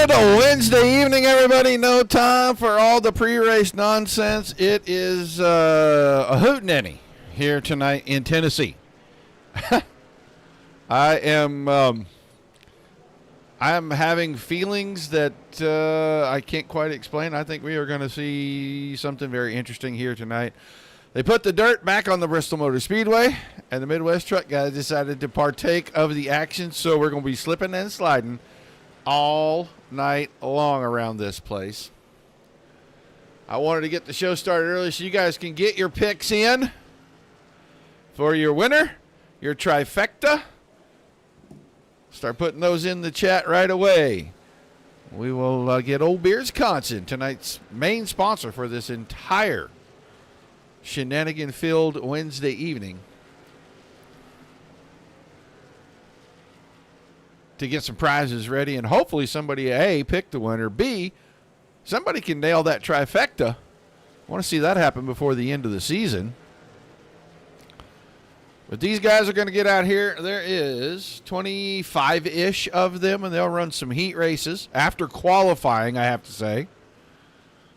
Good Wednesday evening, everybody. No time for all the pre-race nonsense. It is a hootenanny here tonight in Tennessee. I am having feelings that I can't quite explain. I think we are going to see something very interesting here tonight. They put the dirt back on the Bristol Motor Speedway, and the Midwest Truck guys decided to partake of the action, so we're going to be slipping and sliding all night long around this place. I wanted to get the show started early so you guys can get your picks in for your winner, your trifecta. Start putting those in the chat right away. We will get old Beardsconsin, tonight's main sponsor for this entire shenanigan-filled Wednesday evening, to get some prizes ready, and hopefully somebody, A, pick the winner, B, somebody can nail that trifecta. I want to see that happen before the end of the season. But these guys are going to get out here. There is 25-ish of them, and they'll run some heat races after qualifying, I have to say,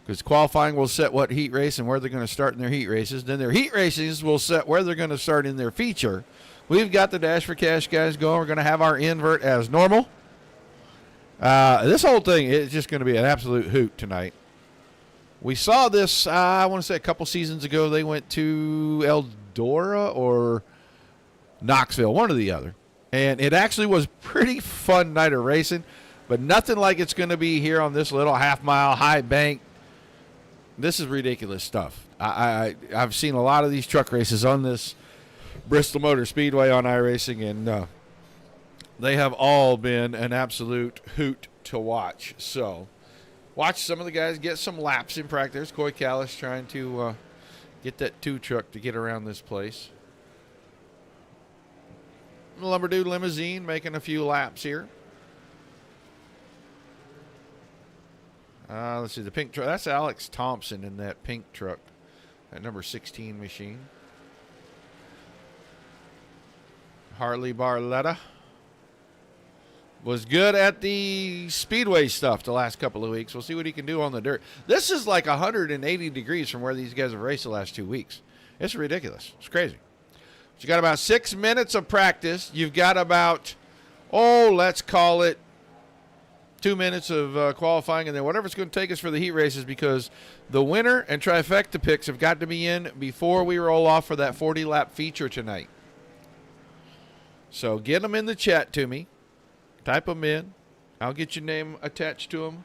because qualifying will set what heat race and where they're going to start in their heat races. Then their heat races will set where they're going to start in their feature. We've got the Dash for Cash guys going. We're going to have our invert as normal. This whole thing is just going to be an absolute hoot tonight. We saw this, I want to say a couple seasons ago. They went to Eldora or Knoxville, one or the other. And it actually was a pretty fun night of racing, but nothing like it's going to be here on this little half-mile high bank. This is ridiculous stuff. I've seen a lot of these truck races on this Bristol Motor Speedway on iRacing, and they have all been an absolute hoot to watch. So watch some of the guys get some laps in practice. There's Coy Callis trying to get that 2-truck to get around this place. The Lumberdude Limousine making a few laps here. Let's see, the pink truck. That's Alex Thompson in that pink truck, that number 16 machine. Harley Barletta was good at the speedway stuff the last couple of weeks. We'll see what he can do on the dirt. This is like 180 degrees from where these guys have raced the last 2 weeks. It's ridiculous. It's crazy. You got about 6 minutes of practice. You've got about, let's call it 2 minutes of qualifying, and then whatever it's going to take us for the heat races, because the winner and trifecta picks have got to be in before we roll off for that 40-lap feature tonight. So get them in the chat to me. Type them in. I'll get your name attached to them.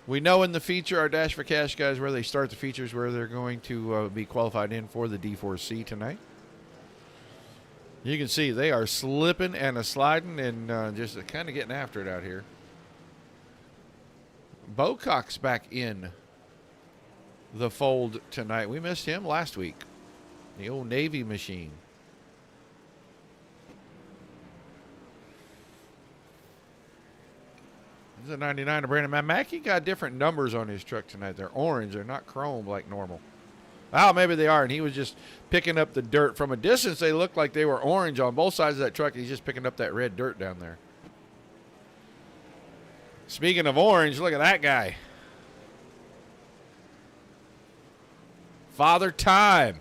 We know in the feature, our Dash for Cash guys, where they start the features, where they're going to be qualified in for the D4C tonight. You can see they are slipping and sliding and just kind of getting after it out here. Bocock's back in the fold tonight. We missed him last week. The old Navy machine. This is a 99 to Brandon Mackey. Got different numbers on his truck tonight. They're orange. They're not chrome like normal. Well, maybe they are, and he was just picking up the dirt. From a distance, they looked like they were orange on both sides of that truck. He's just picking up that red dirt down there. Speaking of orange, look at that guy. Father Time.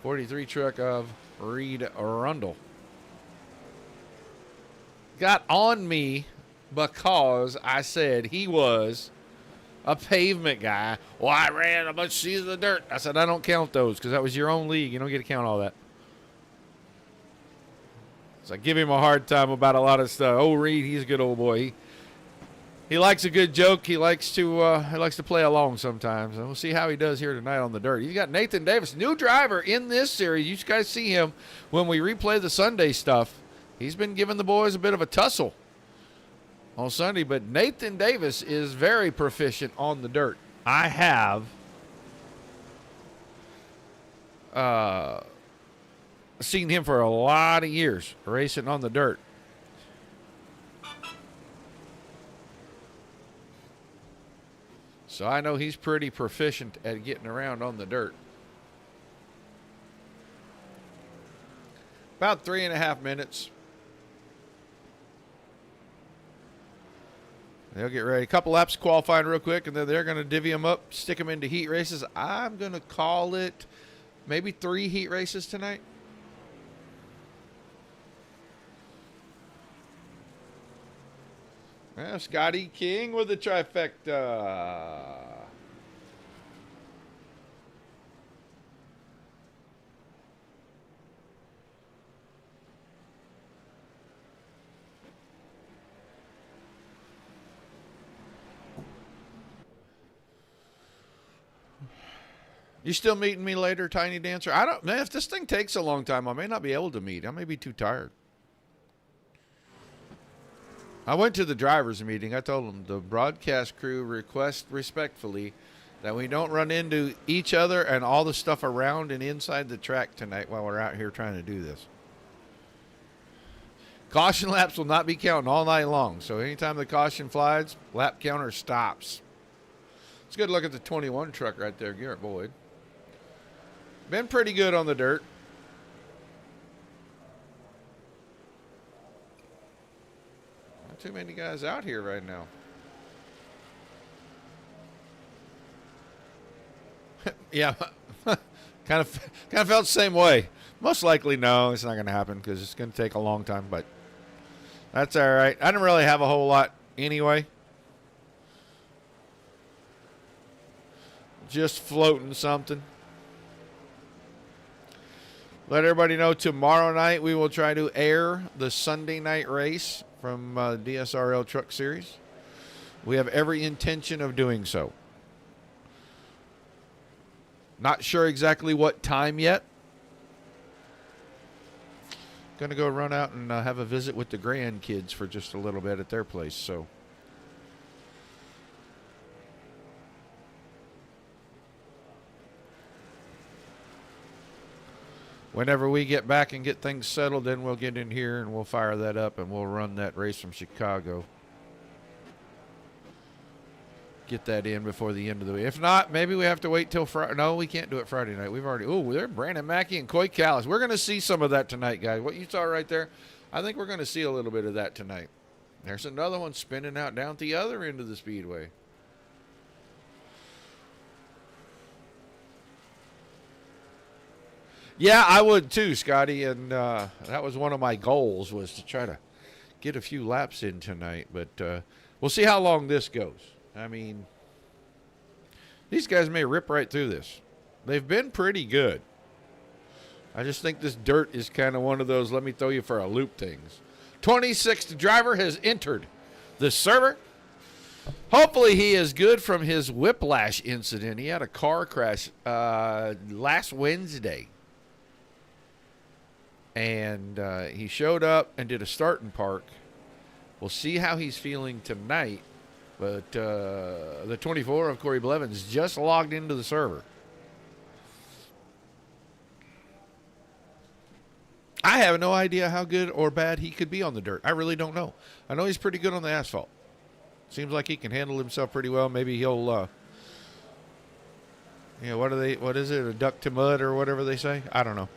43 truck of Reed Rundle. Got on me because I said he was a pavement guy. Well, I ran a bunch of seasons of dirt. I said, I don't count those because that was your own league. You don't get to count all that. So I give him a hard time about a lot of stuff. Oh, Reed, he's a good old boy. He likes a good joke. He likes to play along sometimes. And we'll see how he does here tonight on the dirt. He's got Nathan Davis, new driver in this series. You guys see him when we replay the Sunday stuff. He's been giving the boys a bit of a tussle on Sunday, but Nathan Davis is very proficient on the dirt. I have seen him for a lot of years racing on the dirt. So I know he's pretty proficient at getting around on the dirt. About 3.5 minutes. They'll get ready. A couple laps qualifying real quick, and then they're going to divvy them up, stick them into heat races. I'm going to call it maybe 3 heat races tonight. Yeah, Scotty King with the trifecta. You still meeting me later, Tiny Dancer? I don't, man, if this thing takes a long time, I may not be able to meet. I may be too tired. I went to the drivers' meeting. I told them the broadcast crew request respectfully that we don't run into each other and all the stuff around and inside the track tonight while we're out here trying to do this. Caution laps will not be counting all night long. So anytime the caution flies, lap counter stops. Let's go look at the 21 truck right there, Garrett Boyd. Been pretty good on the dirt. Not too many guys out here right now. Yeah, kind of felt the same way. Most likely, no, it's not going to happen because it's going to take a long time. But that's all right. I didn't really have a whole lot anyway. Just floating something. Let everybody know tomorrow night we will try to air the Sunday night race from DSRL Truck Series. We have every intention of doing so. Not sure exactly what time yet. Going to go run out and have a visit with the grandkids for just a little bit at their place. So. Whenever we get back and get things settled, then we'll get in here and we'll fire that up and we'll run that race from Chicago. Get that in before the end of the week. If not, maybe we have to wait till Friday. No, we can't do it Friday night. We've already. Oh, they're Brandon Mackey and Coy Callis. We're going to see some of that tonight, guys. What you saw right there, I think we're going to see a little bit of that tonight. There's another one spinning out down at the other end of the speedway. Yeah, I would too, Scotty, and that was one of my goals was to try to get a few laps in tonight, but we'll see how long this goes. I mean, these guys may rip right through this. They've been pretty good. I just think this dirt is kind of one of those let me throw you for a loop things. 26th driver has entered the server. Hopefully he is good from his whiplash incident. He had a car crash last Wednesday. And he showed up and did a start and park. We'll see how he's feeling tonight. But the 24 of Corey Blevins just logged into the server. I have no idea how good or bad he could be on the dirt. I really don't know. I know he's pretty good on the asphalt. Seems like he can handle himself pretty well. Maybe he'll, what is it, a duck to mud or whatever they say? I don't know.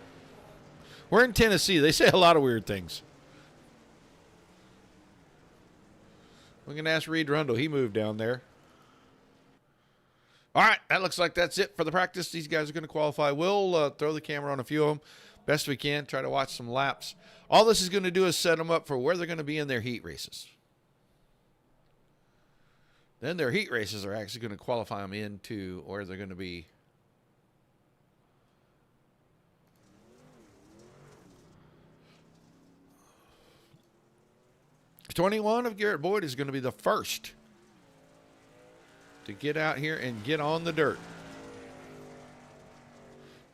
We're in Tennessee. They say a lot of weird things. We can ask Reed Rundle. He moved down there. All right. That looks like that's it for the practice. These guys are going to qualify. We'll throw the camera on a few of them. Best we can. Try to watch some laps. All this is going to do is set them up for where they're going to be in their heat races. Then their heat races are actually going to qualify them into where they're going to be. 21 of Garrett Boyd is going to be the first to get out here and get on the dirt.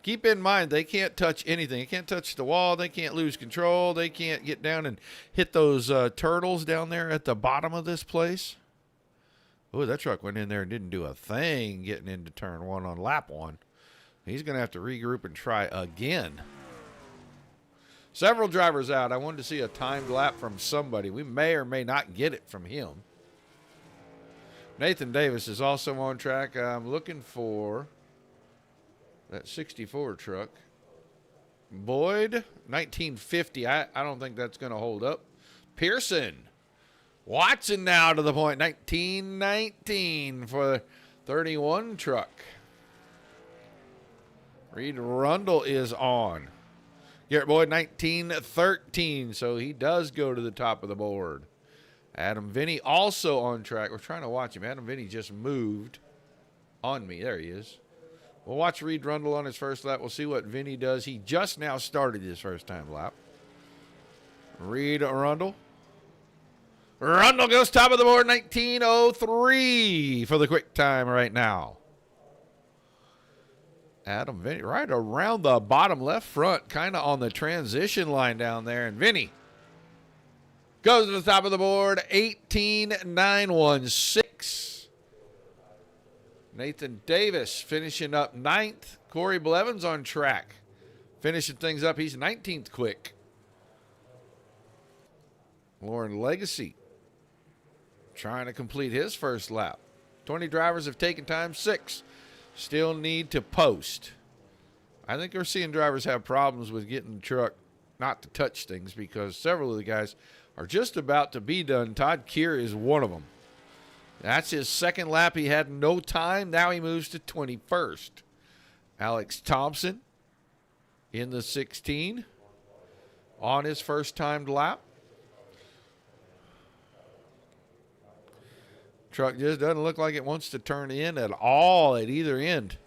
Keep in mind, they can't touch anything. They can't touch the wall. They can't lose control. They can't get down and hit those turtles down there at the bottom of this place. Oh, that truck went in there and didn't do a thing getting into turn one on lap one. He's going to have to regroup and try again. Several drivers out. I wanted to see a timed lap from somebody. We may or may not get it from him. Nathan Davis is also on track. I'm looking for that 64 truck. Boyd, 1950. I don't think that's going to hold up. Pearson, Watson now to the point. 19-19 for the 31 truck. Reed Rundle is on. Garrett Boyd, 19-13, so he does go to the top of the board. Adam Vinny also on track. We're trying to watch him. Adam Vinny just moved on me. There he is. We'll watch Reed Rundle on his first lap. We'll see what Vinny does. He just now started his first time lap. Reed Rundle. Rundle goes top of the board, 19:03 for the quick time right now. Adam Vinny right around the bottom left front, kind of on the transition line down there. And Vinny goes to the top of the board, 18.916. Nathan Davis finishing up 9th. Corey Blevins on track, finishing things up. He's 19th quick. Lauren Legacy trying to complete his first lap. 20 drivers have taken time, 6 still need to post. I think we're seeing drivers have problems with getting the truck not to touch things because several of the guys are just about to be done. Todd Keir is one of them. That's his second lap. He had no time. Now he moves to 21st. Alex Thompson in the 16 on his first timed lap. Truck just doesn't look like it wants to turn in at all at either end.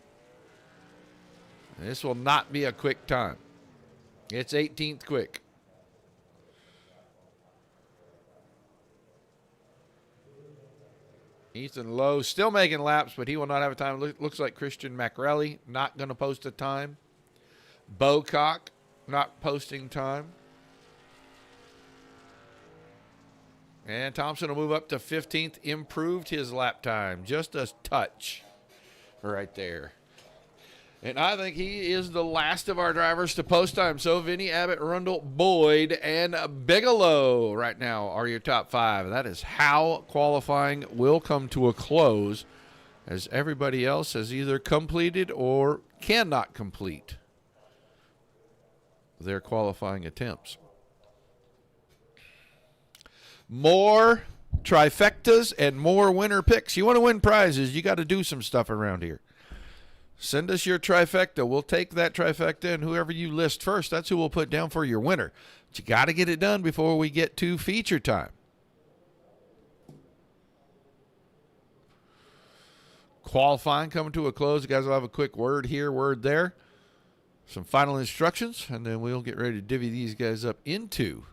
This will not be a quick time. It's 18th quick. Ethan Lowe still making laps, but he will not have a time. Looks like Christian McRelly not going to post a time. Bocock not posting time. And Thompson will move up to 15th, improved his lap time. Just a touch right there. And I think he is the last of our drivers to post time. So Vinny, Abbott, Rundle, Boyd, and Bigelow right now are your top 5. That is how qualifying will come to a close, as everybody else has either completed or cannot complete their qualifying attempts. More trifectas and more winner picks. You want to win prizes, you got to do some stuff around here. Send us your trifecta. We'll take that trifecta, and whoever you list first, that's who we'll put down for your winner. But you got to get it done before we get to feature time. Qualifying coming to a close. The guys will have a quick word here, word there. Some final instructions, and then we'll get ready to divvy these guys up into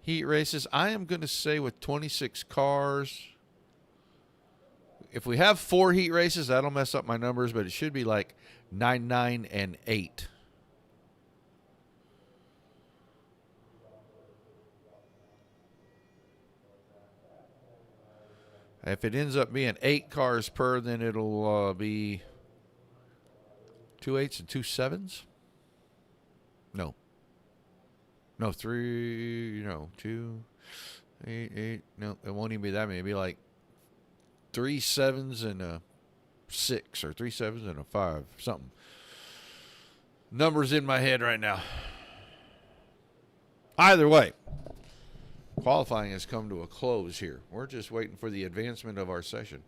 heat races. I am going to say with 26 cars, if we have 4 heat races, that'll mess up my numbers, but it should be like 9, 9, and 8. If it ends up being 8 cars per, then it'll be 2 8s and 2 7s. No, 3, 2, 8, 8. No, it won't even be that many. It'll be like 3 7s and a 6, or 3 7s and a 5, something. Numbers in my head right now. Either way, qualifying has come to a close here. We're just waiting for the advancement of our session.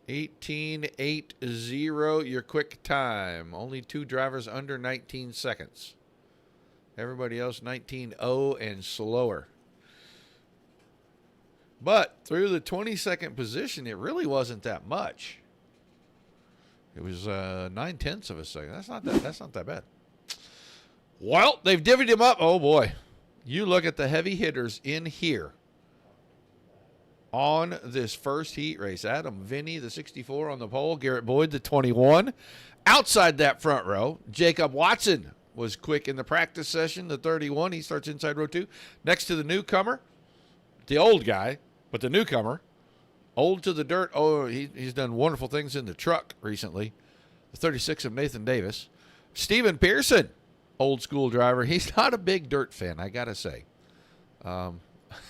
$18.80 your quick time. Only 2 drivers under 19 seconds. Everybody else 19.0 and slower. But through the 22nd position, it really wasn't that much. It was 9/10 of a second. That's not that bad. Well, they've divvied him up. Oh boy. You look at the heavy hitters in here on this first heat race. Adam Vinny, the 64 on the pole. Garrett Boyd, the 21. Outside that front row, Jacob Watson was quick in the practice session, the 31. He starts inside row 2. Next to the newcomer, the old guy, but the newcomer, old to the dirt. Oh, he's done wonderful things in the truck recently. The 36 of Nathan Davis. Steven Pearson, old school driver. He's not a big dirt fan, I got to say. I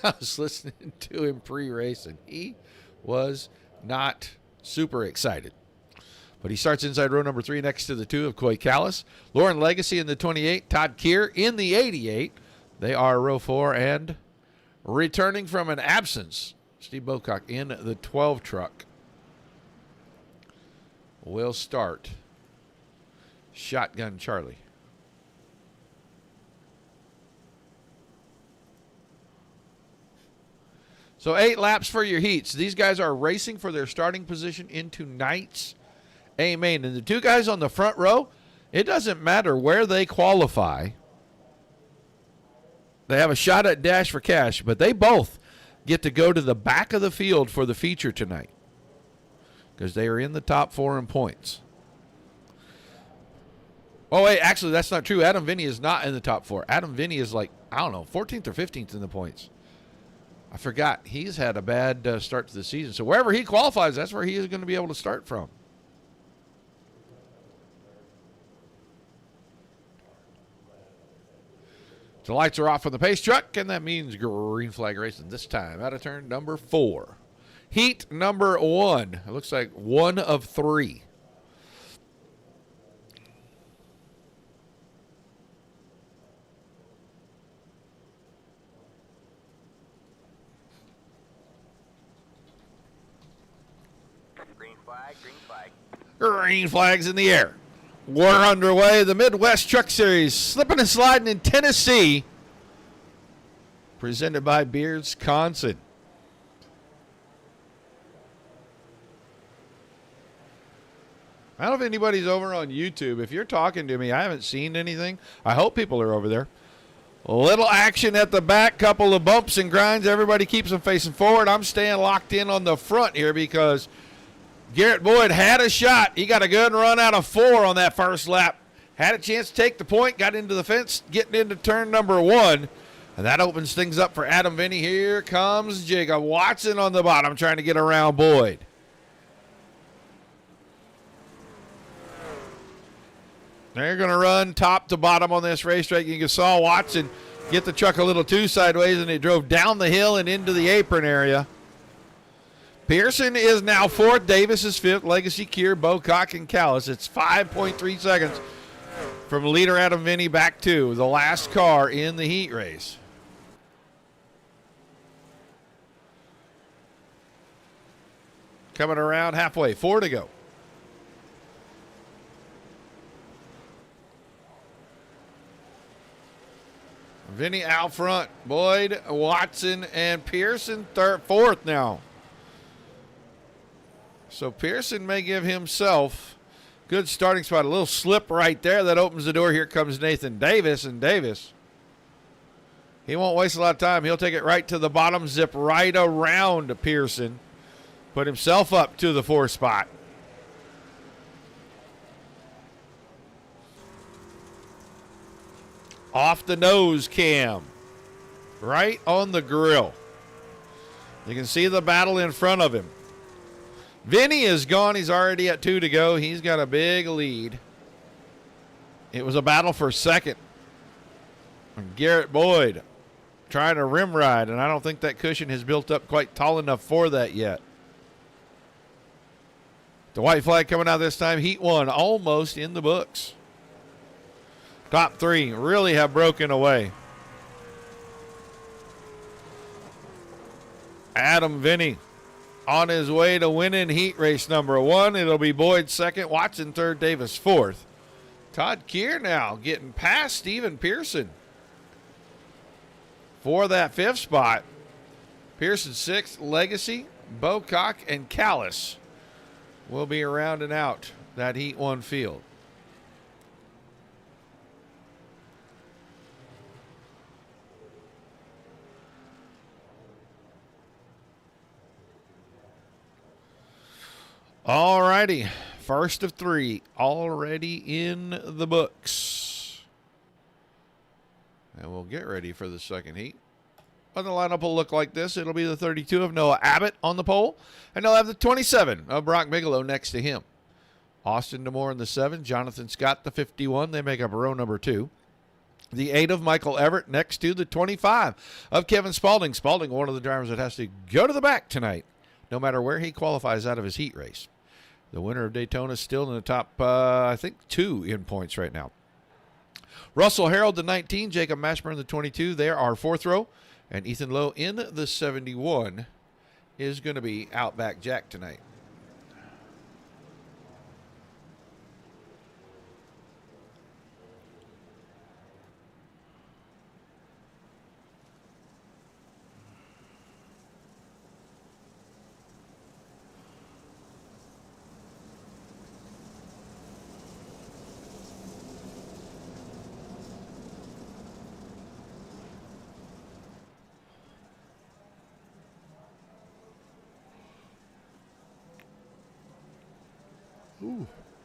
was listening to him pre-race, and he was not super excited. But he starts inside row number 3 next to the 2 of Coy Callis. Lauren Legacy in the 28. Todd Keir in the 88. They are row 4 and returning from an absence, Steve Bocock in the 12 truck will start Shotgun Charlie. So 8 laps for your heats. These guys are racing for their starting position in tonight's A main. And the 2 guys on the front row, it doesn't matter where they qualify. They have a shot at Dash for Cash, but they both get to go to the back of the field for the feature tonight because they are in the top 4 in points. Oh, wait, actually, that's not true. Adam Vinny is not in the top 4. Adam Vinny is like, I don't know, 14th or 15th in the points. I forgot. He's had a bad start to the season. So wherever he qualifies, that's where he is going to be able to start from. The lights are off on the pace truck, and that means green flag racing this time out of turn number 4. Heat number 1. It looks like 1 of 3. Green flags in the air. We're underway. The Midwest Truck Series, Slipin and Slidin in Tennessee, presented by Beardsconsin. I don't know if anybody's over on YouTube. If you're talking to me, I haven't seen anything. I hope people are over there. A little action at the back, couple of bumps and grinds. Everybody keeps them facing forward. I'm staying locked in on the front here because Garrett Boyd had a shot. He got a good run out of 4 on that first lap. Had a chance to take the point, got into the fence, getting into turn number 1. And that opens things up for Adam Vinny. Here comes Jacob Watson on the bottom trying to get around Boyd. They're going to run top to bottom on this racetrack. You saw Watson get the truck a little too sideways, and it drove down the hill and into the apron area. Pearson is now 4th. Davis is 5th. Legacy, Keir, Bocock, and Callis. It's 5.3 seconds from leader Adam Vinny back to the last car in the heat race. Coming around halfway. 4 to go. Vinny out front. Boyd, Watson, and Pearson 4th now. So Pearson may give himself good starting spot. A little slip right there. That opens the door. Here comes Nathan Davis. And Davis, he won't waste a lot of time. He'll take it right to the bottom, zip right around Pearson. Put himself up to the 4th spot. Off the nose cam. Right on the grill. You can see the battle in front of him. Vinny is gone. He's already at 2 to go. He's got a big lead. It was a battle for 2nd. And Garrett Boyd trying to rim ride, and I don't think that cushion has built up quite tall enough for that yet. The white flag coming out this time. Heat 1 almost in the books. Top 3 really have broken away. Adam Vinny on his way to winning heat race number 1. It'll be Boyd 2nd, Watson 3rd, Davis 4th. Todd Keir now getting past Stephen Pearson for that 5th spot. Pearson 6th, Legacy, Bocock, and Callis will be rounding out that heat 1 field. All righty, first of 3 already in the books. And we'll get ready for the second heat. But the lineup will look like this. It'll be the 32 of Noah Abbott on the pole, and they'll have the 27 of Brock Bigelow next to him. Austin DeMore in the 7, Jonathan Scott the 51. They make up row number 2. The 8 of Michael Everett next to the 25 of Kevin Spaulding. Spaulding, one of the drivers that has to go to the back tonight, no matter where he qualifies out of his heat race. The winner of Daytona is still in the top, I think, 2 in points right now. Russell Harold, the 19. Jacob Mashburn, the 22. There are 4th row. And Ethan Lowe in the 71 is going to be Outback Jack tonight.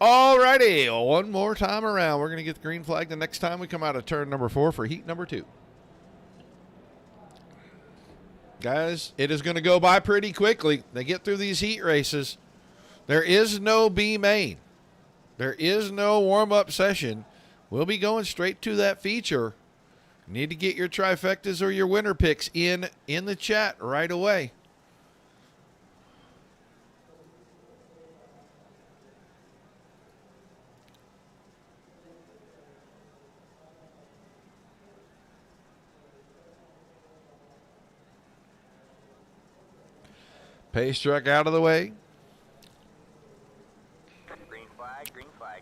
All righty, one more time around. We're going to get the green flag the next time we come out of turn number 4 for heat number 2. Guys, it is going to go by pretty quickly. They get through these heat races. There is no B main. There is no warm-up session. We'll be going straight to that feature. You need to get your trifectas or your winner picks in the chat right away. Pace truck out of the way. Green flag, green flag.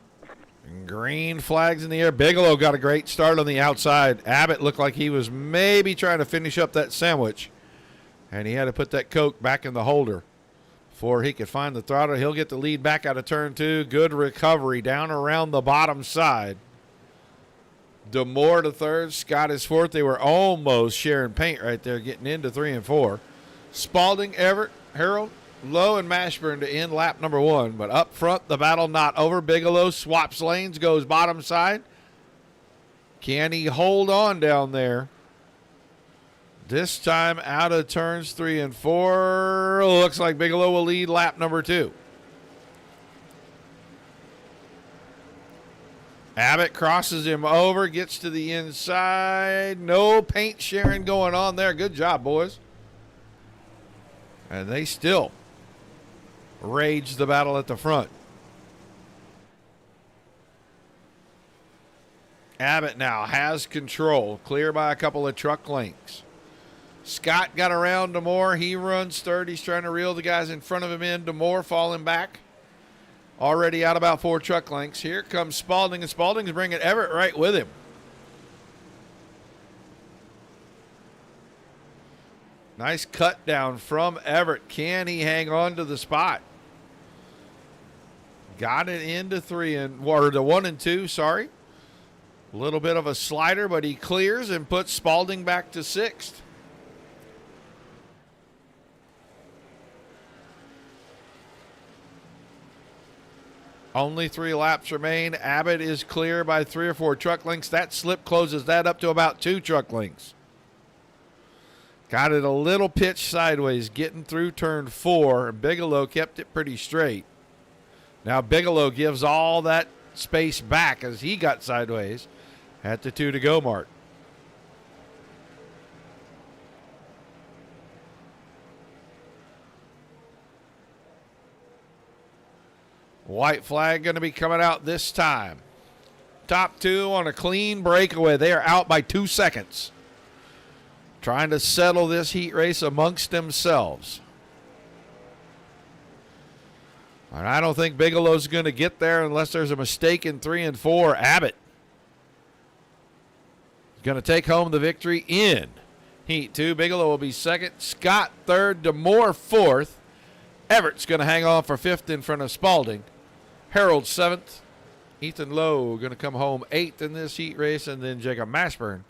Green flags in the air. Bigelow got a great start on the outside. Abbott looked like he was maybe trying to finish up that sandwich. And he had to put that Coke back in the holder before he could find the throttle. He'll get the lead back out of turn 2. Good recovery down around the bottom side. DeMoore to 3rd. Scott is 4th. They were almost sharing paint right there, getting into 3 and 4. Spalding, Everett, Harold, Lowe, and Mashburn to end lap number 1. But up front, the battle not over. Bigelow swaps lanes, goes bottom side. Can he hold on down there? This time out of turns 3 and 4. Looks like Bigelow will lead lap number 2. Abbott crosses him over, gets to the inside. No paint sharing going on there. Good job, boys. And they still rage the battle at the front. Abbott now has control, clear by a couple of truck lengths. Scott got around DeMoore. He runs 3rd. He's trying to reel the guys in front of him in. DeMoore falling back. Already out about 4 truck lengths. Here comes Spalding, and Spalding's bringing Everett right with him. Nice cut down from Everett. Can he hang on to the spot? Got it into 1 and 2, sorry. A little bit of a slider, but he clears and puts Spalding back to 6th. Only 3 laps remain. Abbott is clear by 3 or 4 truck lengths. That slip closes that up to about 2 truck lengths. Got it a little pitch sideways, getting through turn 4. Bigelow kept it pretty straight. Now Bigelow gives all that space back as he got sideways at the 2 to go mark. White flag going to be coming out this time. Top 2 on a clean breakaway. They are out by 2 seconds. Trying to settle this heat race amongst themselves. And I don't think Bigelow's going to get there unless there's a mistake in 3 and 4. Abbott is going to take home the victory in heat 2. Bigelow will be 2nd. Scott 3rd. DeMoore 4th. Everett's going to hang on for 5th in front of Spalding. Harold 7th. Ethan Lowe going to come home 8th in this heat race. And then Jacob Mashburn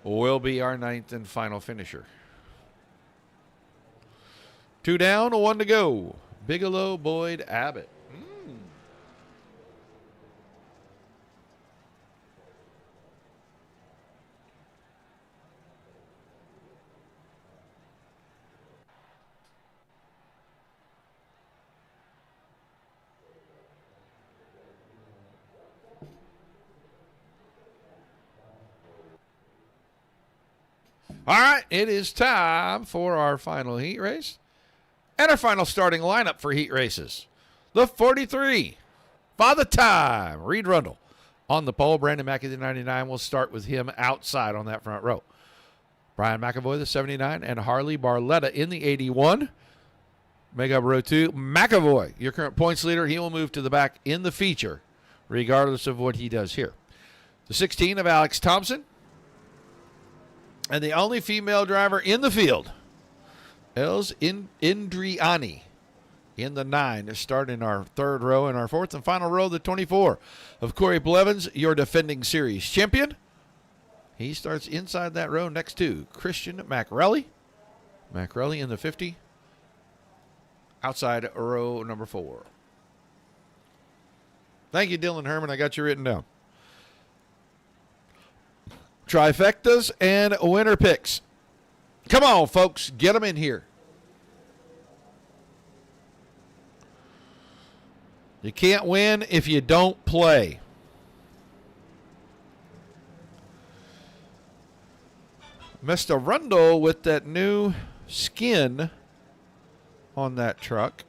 will be our 9th and final finisher. 2 down, 1 to go. Bigelow, Boyd, Abbott. All right, it is time for our final heat race and our final starting lineup for heat races. The 43. Father Time. Reed Rundle on the pole. Brandon Mackey, the 99. We'll start with him outside on that front row. Brian McAvoy, the 79, and Harley Barletta in the 81. Make up row 2. McAvoy, your current points leader. He will move to the back in the feature, regardless of what he does here. The 16 of Alex Thompson. And the only female driver in the field, Els Indriani in the 9 to start in our third row. And our fourth and final row, the 24 of Corey Blevins, your defending series champion. He starts inside that row next to Christian McRelly. McRelly in the 50. Outside row number 4. Thank you, Dylan Herman. I got you written down. Trifectas and winner picks. Come on, folks. Get them in here. You can't win if you don't play. Mr. Rundle with that new skin on that truck.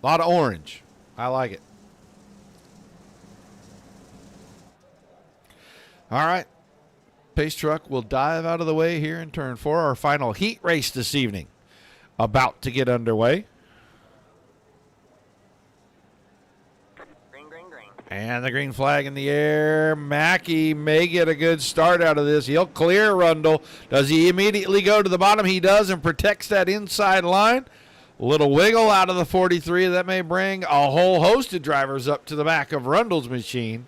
A lot of orange. I like it. All right. Pace truck will dive out of the way here in turn 4. Our final heat race this evening about to get underway. Green, green, green. And the green flag in the air. Mackey may get a good start out of this. He'll clear Rundle. Does he immediately go to the bottom? He does, and protects that inside line. A little wiggle out of the 43. That may bring a whole host of drivers up to the back of Rundle's machine.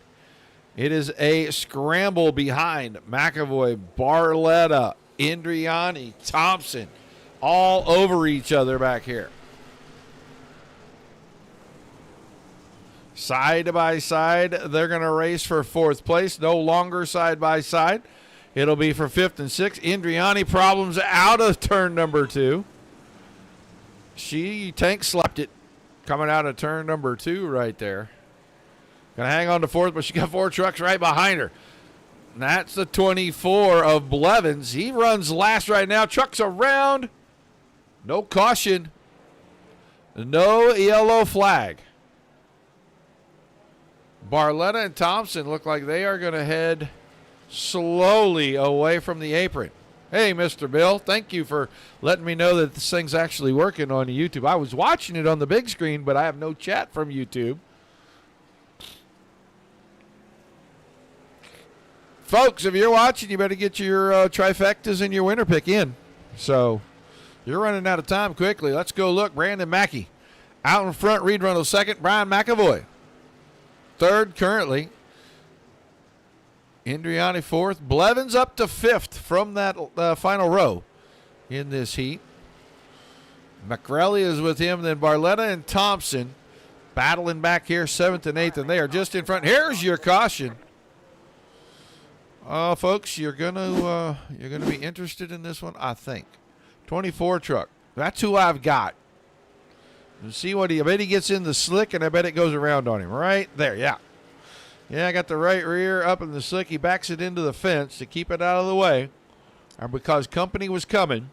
It is a scramble behind McAvoy, Barletta, Indriani, Thompson, all over each other back here. Side by side, they're going to race for 4th place. No longer side by side. It'll be for 5th and 6th. Indriani problems out of turn number 2. She tank slapped it coming out of turn number 2 right there. Going to hang on to 4th, but she got 4 trucks right behind her. And that's the 24 of Blevins. He runs last right now. Trucks around. No caution. No yellow flag. Barletta and Thompson look like they are going to head slowly away from the apron. Hey, Mr. Bill, thank you for letting me know that this thing's actually working on YouTube. I was watching it on the big screen, but I have no chat from YouTube. Folks, if you're watching, you better get your trifectas and your winner pick in. So you're running out of time quickly. Let's go look. Brandon Mackey out in front. Reed Rundle second. Brian McAvoy third currently. Indriani 4th. Blevins up to 5th from that final row in this heat. McRelly is with him. Then Barletta and Thompson battling back here 7th and 8th, and they are just in front. Here's your caution. Folks, you're gonna be interested in this one, I think. 24 truck. That's who I've got. And see what I bet he gets in the slick, and I bet it goes around on him. Right there, yeah. Yeah, I got the right rear up in the slick. He backs it into the fence to keep it out of the way. And because company was coming,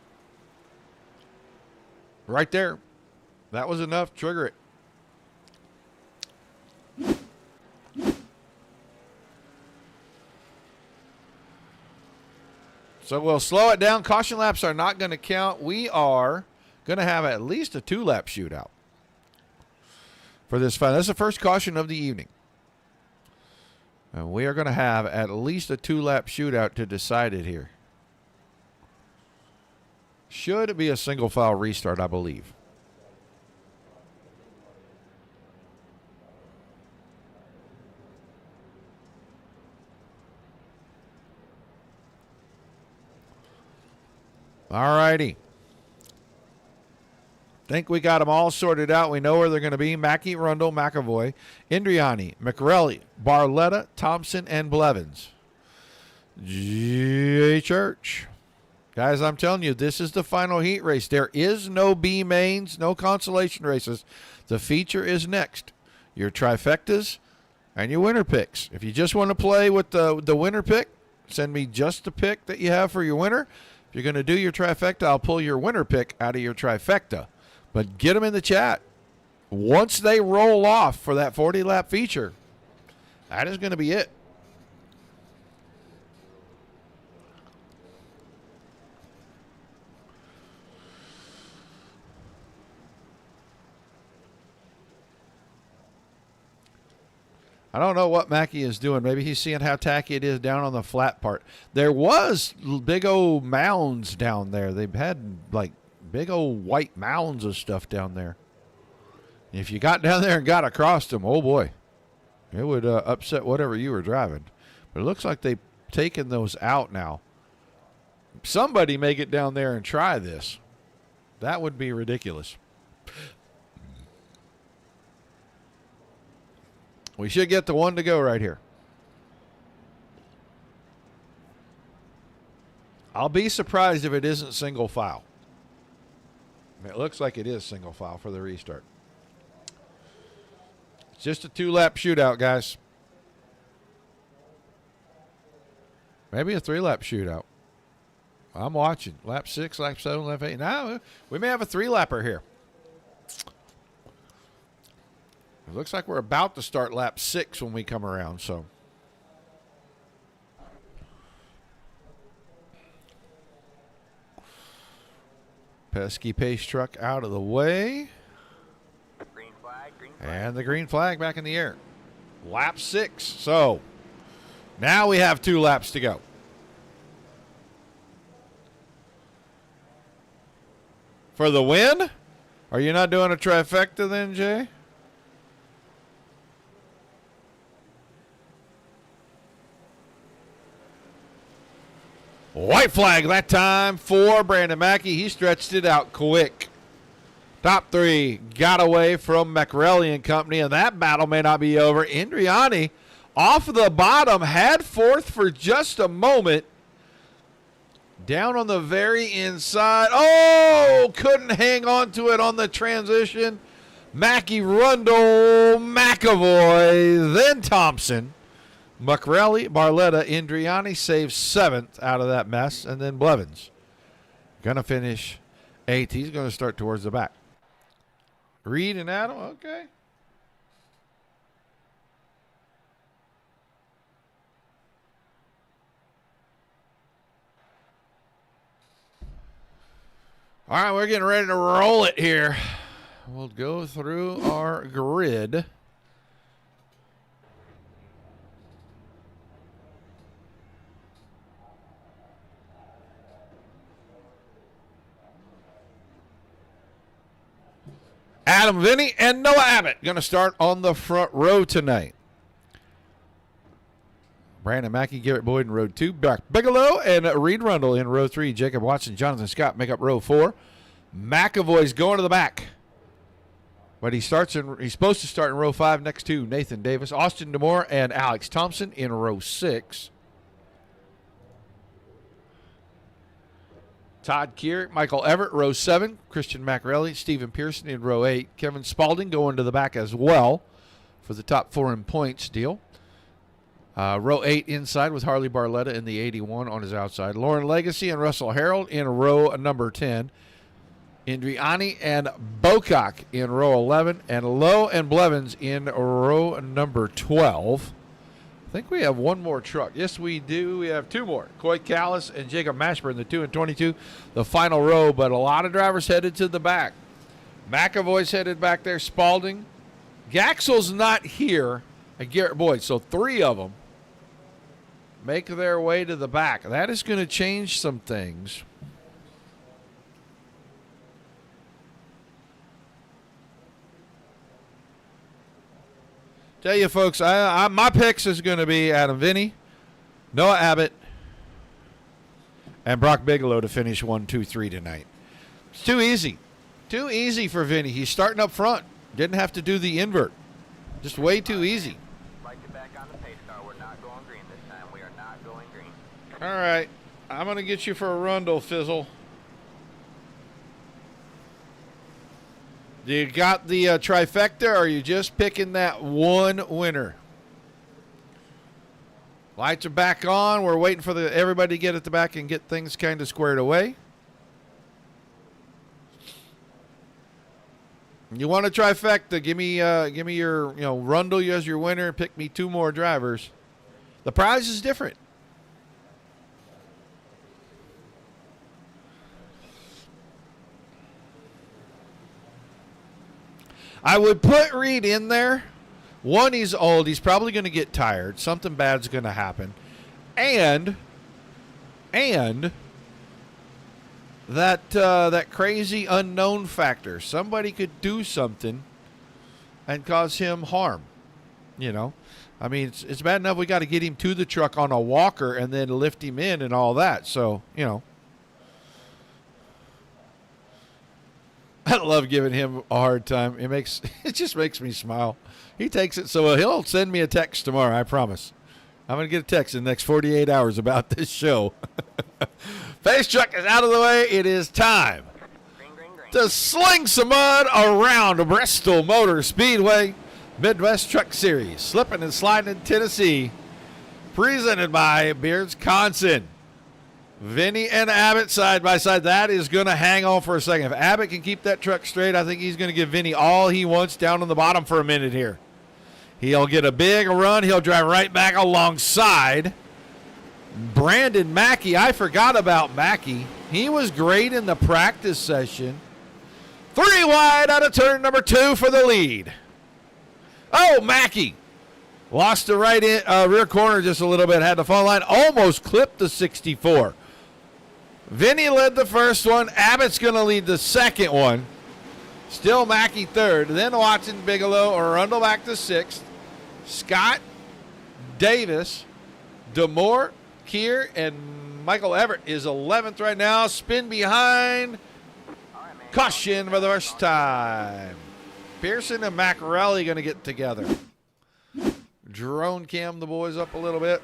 right there, that was enough. Trigger it. So we'll slow it down. Caution laps are not going to count. We are going to have at least a 2-lap shootout for this fight. That's the first caution of the evening. And we are going to have at least a 2-lap shootout to decide it here. Should be a single file restart, I believe. All righty. Think we got them all sorted out. We know where they're going to be. Mackey, Rundle, McAvoy, Indriani, McRelly, Barletta, Thompson, and Blevins. G.A. Church. Guys, I'm telling you, this is the final heat race. There is no B mains, no consolation races. The feature is next. Your trifectas and your winner picks. If you just want to play with the winner pick, send me just the pick that you have for your winner. If you're going to do your trifecta, I'll pull your winner pick out of your trifecta. But get them in the chat. Once they roll off for that 40-lap feature, that is going to be it. I don't know what Mackie is doing. Maybe he's seeing how tacky it is down on the flat part. There was big old mounds down there. They've had like big old white mounds of stuff down there. If you got down there and got across them, oh boy, it would upset whatever you were driving. But it looks like they've taken those out now. Somebody may get down there and try this. That would be ridiculous. We should get the one to go right here. I'll be surprised if it isn't single file. It looks like it is single file for the restart. It's just a 2-lap shootout, guys. Maybe a 3-lap shootout. I'm watching. Lap 6, lap 7, lap 8. Now, we may have a 3-lapper here. It looks like we're about to start lap 6 when we come around, so. Pesky pace truck out of the way. Green flag, green flag. And the green flag back in the air. Lap 6. So, now we have 2 laps to go. For the win? Are you not doing a trifecta then, Jay? White flag that time for Brandon Mackie. He stretched it out quick. Top 3 got away from McRelly and company, and that battle may not be over. Indriani off the bottom, had 4th for just a moment. Down on the very inside. Oh, couldn't hang on to it on the transition. Mackie, Rundle, McAvoy, then Thompson. McRelly, Barletta, Indriani saves 7th out of that mess, and then Blevins going to finish 8th. He's going to start towards the back. Reed and Adam, okay. All right, we're getting ready to roll it here. We'll go through our grid. Adam Vinny and Noah Abbott going to start on the front row tonight. Brandon Mackie, Garrett Boyd in row 2. Mark Bigelow and Reed Rundle in row 3. Jacob Watson, Jonathan Scott make up row 4. McAvoy's going to the back. But he's supposed to start in row 5 next to Nathan Davis. Austin DeMore and Alex Thompson in row 6. Todd Keir, Michael Everett, row 7. Christian McRelly, Stephen Pearson in row 8. Kevin Spalding going to the back as well for the top 4 in points deal. Row 8 inside with Harley Barletta in the 81 on his outside. Lauren Legacy and Russell Harold in row number 10. Indriani and Bocock in row 11. And Lowe and Blevins in row number 12. I think we have one more truck. Yes, we do. We have 2 more. Coy Callis and Jacob Mashburn, the 2 and 22, the final row, but a lot of drivers headed to the back. McAvoy's headed back there. Spalding. Gaxel's not here. And Garrett Boyd. So 3 of them make their way to the back. That is going to change some things. Tell you folks, my picks is going to be Adam Vinny, Noah Abbott, and Brock Bigelow to finish 1, 2, 3 tonight. It's too easy. Too easy for Vinny. He's starting up front. Didn't have to do the invert. Just way too easy. Like it back on the pace car. We're not going green this time. We are not going green. All right. I'm going to get you for a Rundle, Fizzle. You got the trifecta, or are you just picking that one winner? Lights are back on. We're waiting for everybody to get at the back and get things kind of squared away. You want a trifecta? Give me your, Rundle as your winner. Pick me 2 more drivers. The prize is different. I would put Reed in there. One, he's old. He's probably going to get tired. Something bad's going to happen. And that crazy unknown factor. Somebody could do something and cause him harm. I mean, it's bad enough we got to get him to the truck on a walker and then lift him in and all that. So, I love giving him a hard time. It just makes me smile. He takes it so he'll send me a text tomorrow, I promise. I'm going to get a text in the next 48 hours about this show. Face truck is out of the way. It is time to sling some mud around Bristol Motor Speedway Midwest Truck Series. Slipin and Slidin in Tennessee. Presented by Beardsconsin. Vinny and Abbott side by side. That is going to hang on for a second. If Abbott can keep that truck straight, I think he's going to give Vinny all he wants down on the bottom for a minute here. He'll get a big run. He'll drive right back alongside Brandon Mackey. I forgot about Mackey. He was great in the practice session. 3 wide out of turn number 2 for the lead. Oh, Mackey lost the rear corner just a little bit. Had the fall line. Almost clipped the 64. Vinny led the first one. Abbott's going to lead the second one. Still Mackey third. Then Watson, Bigelow, Arundel back to 6th. Scott, Davis, DeMoore, Keir, and Michael Everett is 11th right now. Spin behind. Caution for the first time. Pearson and Macarelli going to get together. Drone cam the boys up a little bit.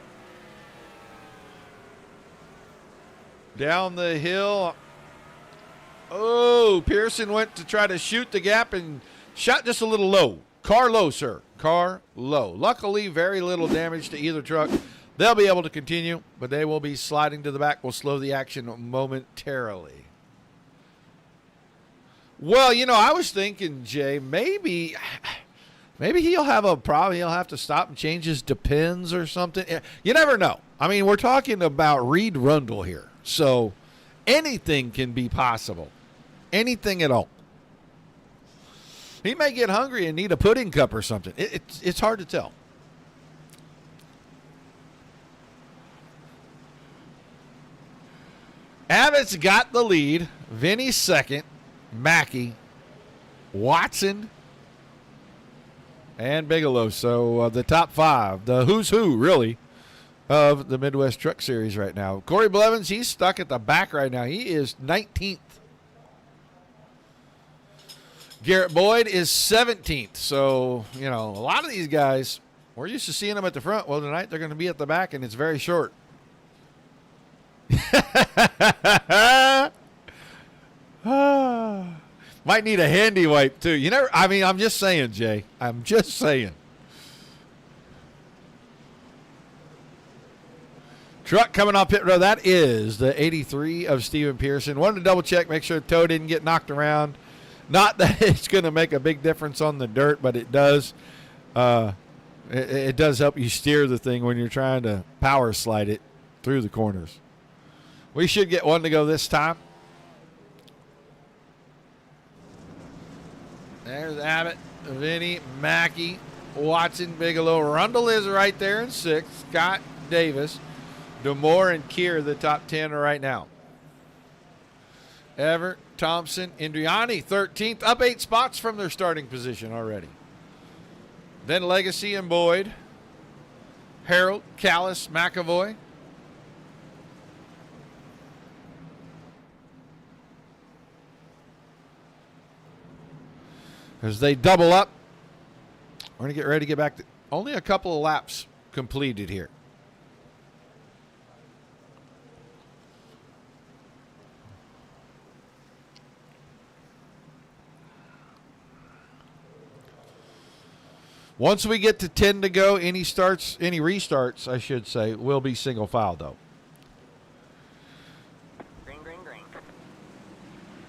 Down the hill. Oh, Pearson went to try to shoot the gap and shot just a little low. Car low, sir. Car low. Luckily, very little damage to either truck. They'll be able to continue, but they will be sliding to the back. We'll slow the action momentarily. Well, I was thinking, Jay, maybe he'll have a problem. He'll have to stop and change his depends or something. You never know. I mean, we're talking about Reed Rundle here. So anything can be possible. Anything at all. He may get hungry and need a pudding cup or something. It's hard to tell. Abbott's got the lead. Vinny second. Mackey, Watson, and Bigelow. So the top 5, the who's who, really, of the Midwest Truck Series right now. Corey Blevins, he's stuck at the back right now. He is 19th. Garrett Boyd is 17th. So, a lot of these guys, we're used to seeing them at the front. Well, tonight they're going to be at the back, and it's very short. Might need a handy wipe too. I'm just saying, Jay. I'm just saying. Truck coming off pit road. That is the 83 of Steven Pearson. Wanted to double check, make sure the toe didn't get knocked around. Not that it's going to make a big difference on the dirt, but it does. It does help you steer the thing when you're trying to power slide it through the corners. We should get one to go this time. There's Abbott, Vinny, Mackey, Watson, Bigelow. Rundle is right there in 6th. Scott, Davis, DeMoore, and Keir, the top 10 right now. Everett, Thompson, Indriani, 13th. Up 8 spots from their starting position already. Then Legacy and Boyd. Harold, Callis, McAvoy. As they double up, we're going to get ready to get back to only a couple of laps completed here. Once we get to 10 to go, any restarts, I should say, will be single file, though. Green, green,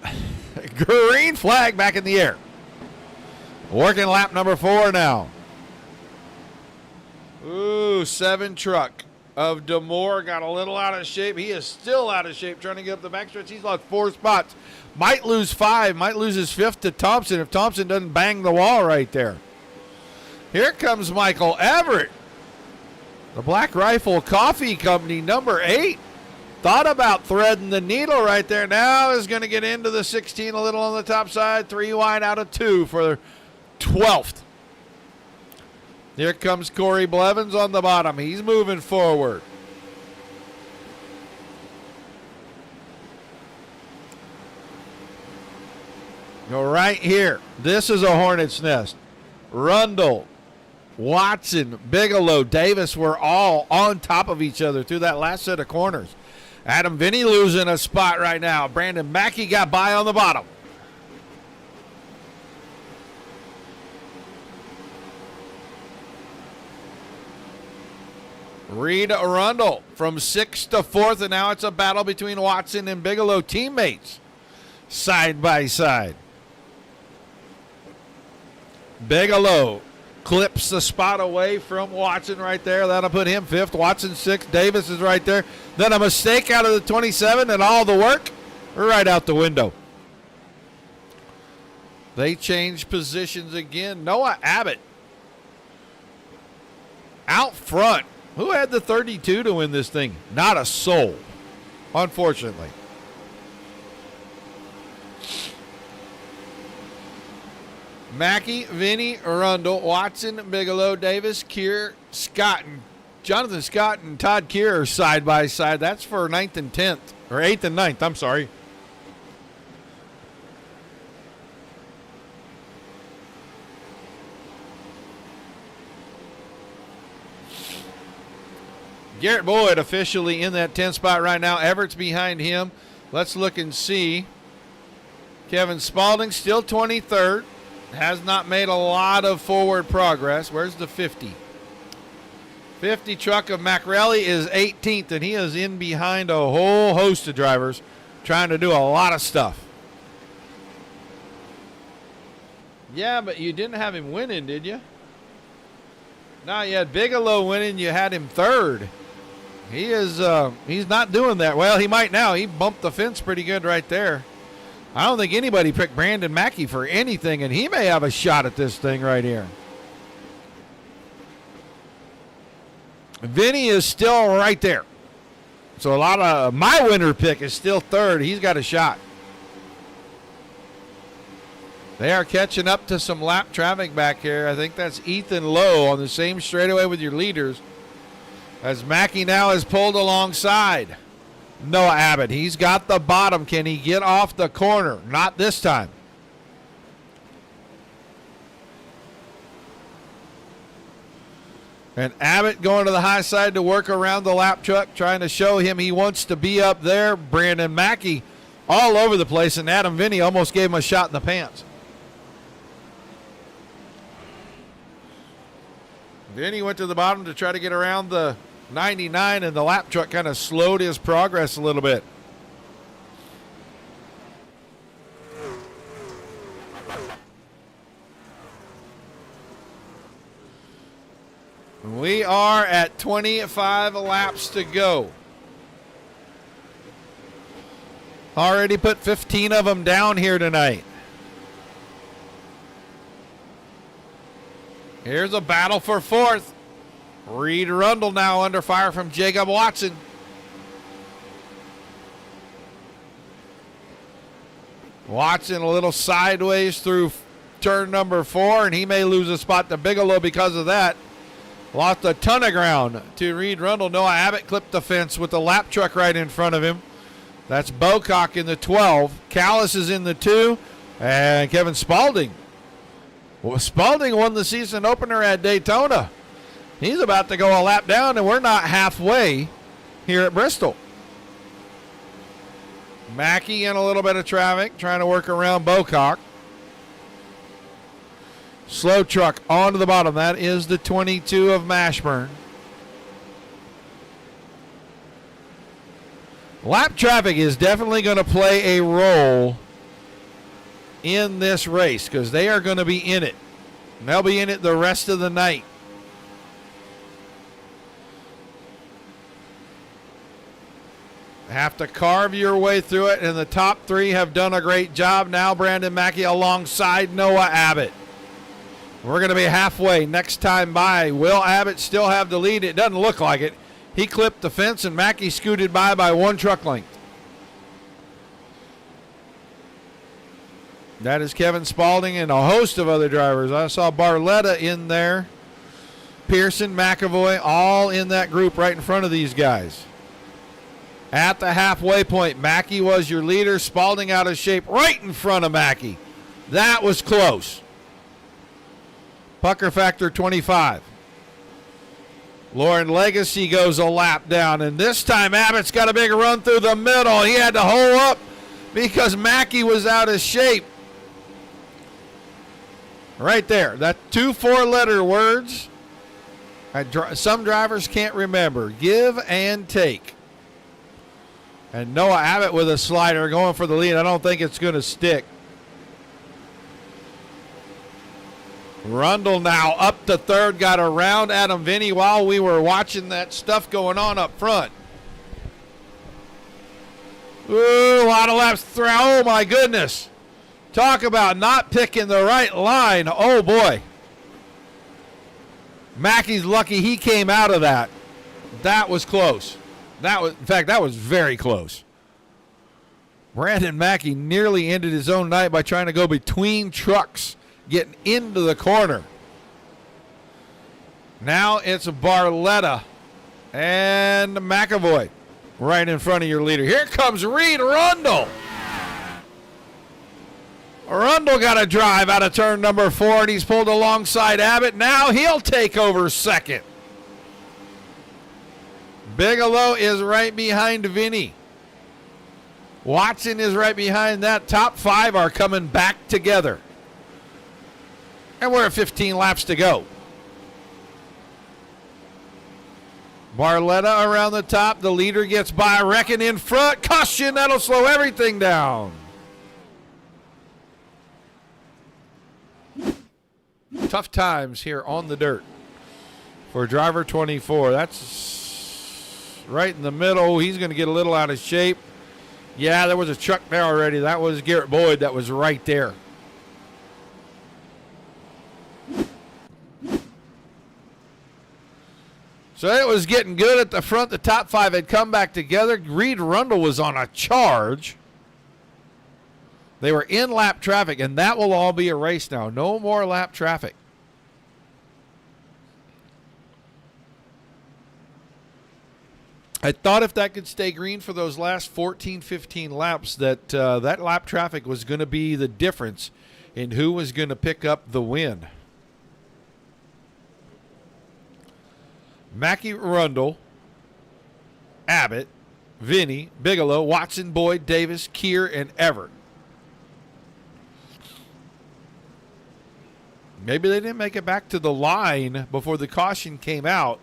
green. Green flag back in the air. Working lap number 4 now. Ooh, 7 truck of Demore got a little out of shape. He is still out of shape trying to get up the backstretch. He's lost 4 spots. Might lose 5. Might lose his 5th to Thompson if Thompson doesn't bang the wall right there. Here comes Michael Everett. The Black Rifle Coffee Company, number 8. Thought about threading the needle right there. Now is going to get into the 16 a little on the top side. 3 wide out of 2 for 12th. Here comes Corey Blevins on the bottom. He's moving forward. Go right here. This is a hornet's nest. Rundle, Watson, Bigelow, Davis were all on top of each other through that last set of corners. Adam Vinny losing a spot right now. Brandon Mackey got by on the bottom. Reed Rundle from 6th to 4th, and now it's a battle between Watson and Bigelow teammates side by side. Bigelow clips the spot away from Watson right there. That'll put him 5th. Watson 6th. Davis is right there. Then a mistake out of the 27 and all the work right out the window. They change positions again. Noah Abbott out front. Who had the 32 to win this thing? Not a soul, unfortunately. Mackey, Vinny, Rundle, Watson, Bigelow, Davis, Keir, Scott, and Jonathan Scott and Todd Keir are side by side. That's for 9th and 10th, or 8th and 9th, I'm sorry. Garrett Boyd officially in that 10 spot right now. Everett's behind him. Let's look and see. Kevin Spaulding still 23rd. Has not made a lot of forward progress. Where's the 50? 50 truck of Macrelli is 18th, and he is in behind a whole host of drivers trying to do a lot of stuff. Yeah, but you didn't have him winning, did you? No, you had Bigelow winning. You had him 3rd. He is he's not doing that. Well, he might now. He bumped the fence pretty good right there. I don't think anybody picked Brandon Mackey for anything, and he may have a shot at this thing right here. Vinny is still right there. So a lot of my winner pick is still 3rd. He's got a shot. They are catching up to some lap traffic back here. I think that's Ethan Lowe on the same straightaway with your leaders. As Mackey now is pulled alongside Noah Abbott. He's got the bottom. Can he get off the corner? Not this time. And Abbott going to the high side to work around the lap truck, trying to show him he wants to be up there. Brandon Mackey all over the place, and Adam Vinny almost gave him a shot in the pants. Vinny went to the bottom to try to get around the 99, and the lap truck kind of slowed his progress a little bit. We are at 25 laps to go. Already put 15 of them down here tonight. Here's a battle for 4th. Reed Rundle now under fire from Jacob Watson. Watson a little sideways through turn number 4, and he may lose a spot to Bigelow because of that. Lost a ton of ground to Reed Rundle. Noah Abbott clipped the fence with the lap truck right in front of him. That's Bocock in the 12. Callis is in the 2. And Kevin Spaulding. Well, Spaulding won the season opener at Daytona. He's about to go a lap down, and we're not halfway here at Bristol. Mackey in a little bit of traffic, trying to work around Bocock. Slow truck onto the bottom. That is the 22 of Mashburn. Lap traffic is definitely going to play a role in this race because they are going to be in it. And they'll be in it the rest of the night. Have to carve your way through it, and the top three have done a great job. Now Brandon Mackey alongside Noah Abbott. We're going to be halfway next time by. Will Abbott still have the lead? It doesn't look like it. He clipped the fence, and Mackey scooted by 1 truck length. That is Kevin Spaulding and a host of other drivers. I saw Barletta in there. Pearson, McAvoy, all in that group right in front of these guys. At the halfway point, Mackey was your leader. Spaulding out of shape right in front of Mackey. That was close. Pucker factor 25. Lauren Legacy goes a lap down, and this time Abbott's got a big run through the middle. He had to hole up because Mackey was out of shape. Right there, that 2 4-letter words some drivers can't remember. Give and take. And Noah Abbott with a slider going for the lead. I don't think it's going to stick. Rundle now up to third, got around Adam Vinny while we were watching that stuff going on up front. Ooh, a lot of laps through. Oh, my goodness. Talk about not picking the right line. Oh, boy. Mackey's lucky he came out of that. That was close. In fact, that was very close. Brandon Mackey nearly ended his own night by trying to go between trucks, getting into the corner. Now it's Barletta and McAvoy right in front of your leader. Here comes Reed Rundle. Rundle got a drive out of turn number 4, and he's pulled alongside Abbott. Now he'll take over second. Bigelow is right behind Vinny. Watson is right behind that. Top 5 are coming back together. And we're at 15 laps to go. Barletta around the top. The leader gets by. Reckon in front. Caution, that'll slow everything down. Tough times here on the dirt for driver 24. That's right in the middle. He's going to get a little out of shape. Yeah, there was a truck there already. That was Garrett Boyd that was right there. So it was getting good at the front. The top 5 had come back together. Reed Rundle was on a charge. They were in lap traffic, and that will all be erased now. No more lap traffic. I thought if that could stay green for those last 14, 15 laps, that that lap traffic was going to be the difference in who was going to pick up the win. Mackey, Rundle, Abbott, Vinny, Bigelow, Watson, Boyd, Davis, Keir, and Everett. Maybe they didn't make it back to the line before the caution came out.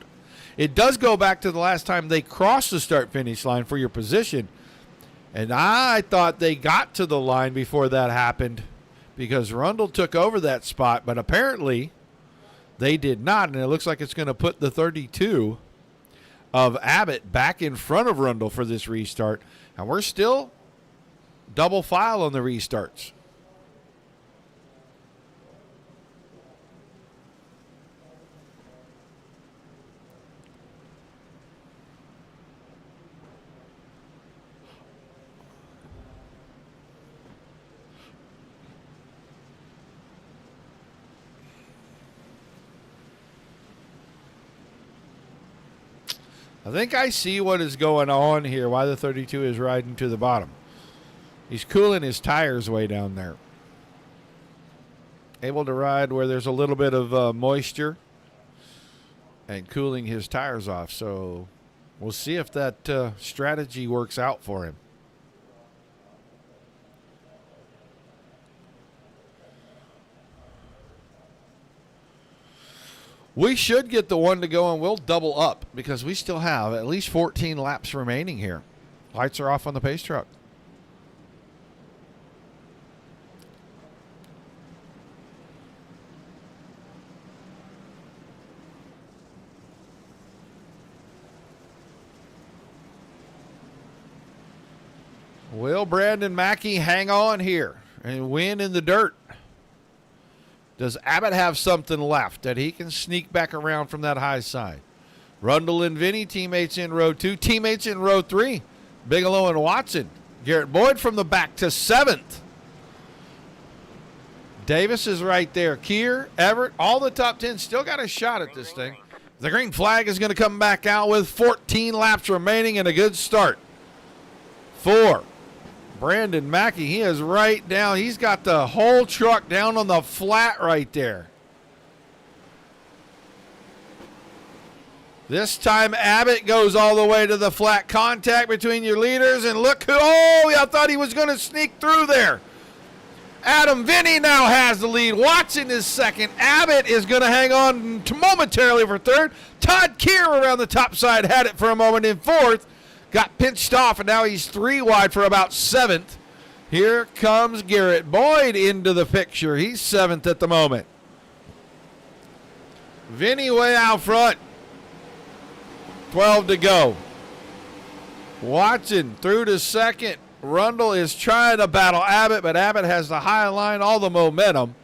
It does go back to the last time they crossed the start-finish line for your position. And I thought they got to the line before that happened because Rundle took over that spot, but apparently they did not, and it looks like it's going to put the 32 of Abbott back in front of Rundle for this restart. And we're still double file on the restarts. I think I see what is going on here, why the 32 is riding to the bottom. He's cooling his tires way down there. Able to ride where there's a little bit of moisture and cooling his tires off. So we'll see if that strategy works out for him. We should get the one to go, and we'll double up because we still have at least 14 laps remaining here. Lights are off on the pace truck. Will Brandon Mackey hang on here and win in the dirt? Does Abbott have something left that he can sneak back around from that high side? Rundle and Vinny, teammates in row 2. Teammates in row 3, Bigelow and Watson. Garrett Boyd from the back to 7th. Davis is right there. Keir, Everett, all the top 10 still got a shot at this thing. The green flag is going to come back out with 14 laps remaining and a good start. 4. Brandon Mackey, he is right down. He's got the whole truck down on the flat right there. This time Abbott goes all the way to the flat. Contact between your leaders, and look who, oh, I thought he was going to sneak through there. Adam Vinny now has the lead. Watson is second. Abbott is going to hang on momentarily for third. Todd Keir around the top side had it for a moment in fourth. Got pinched off, and now he's 3 wide for about 7th. Here comes Garrett Boyd into the picture. He's 7th at the moment. Vinny way out front. 12 to go. Watson through to second. Rundle is trying to battle Abbott, but Abbott has the high line, all the momentum.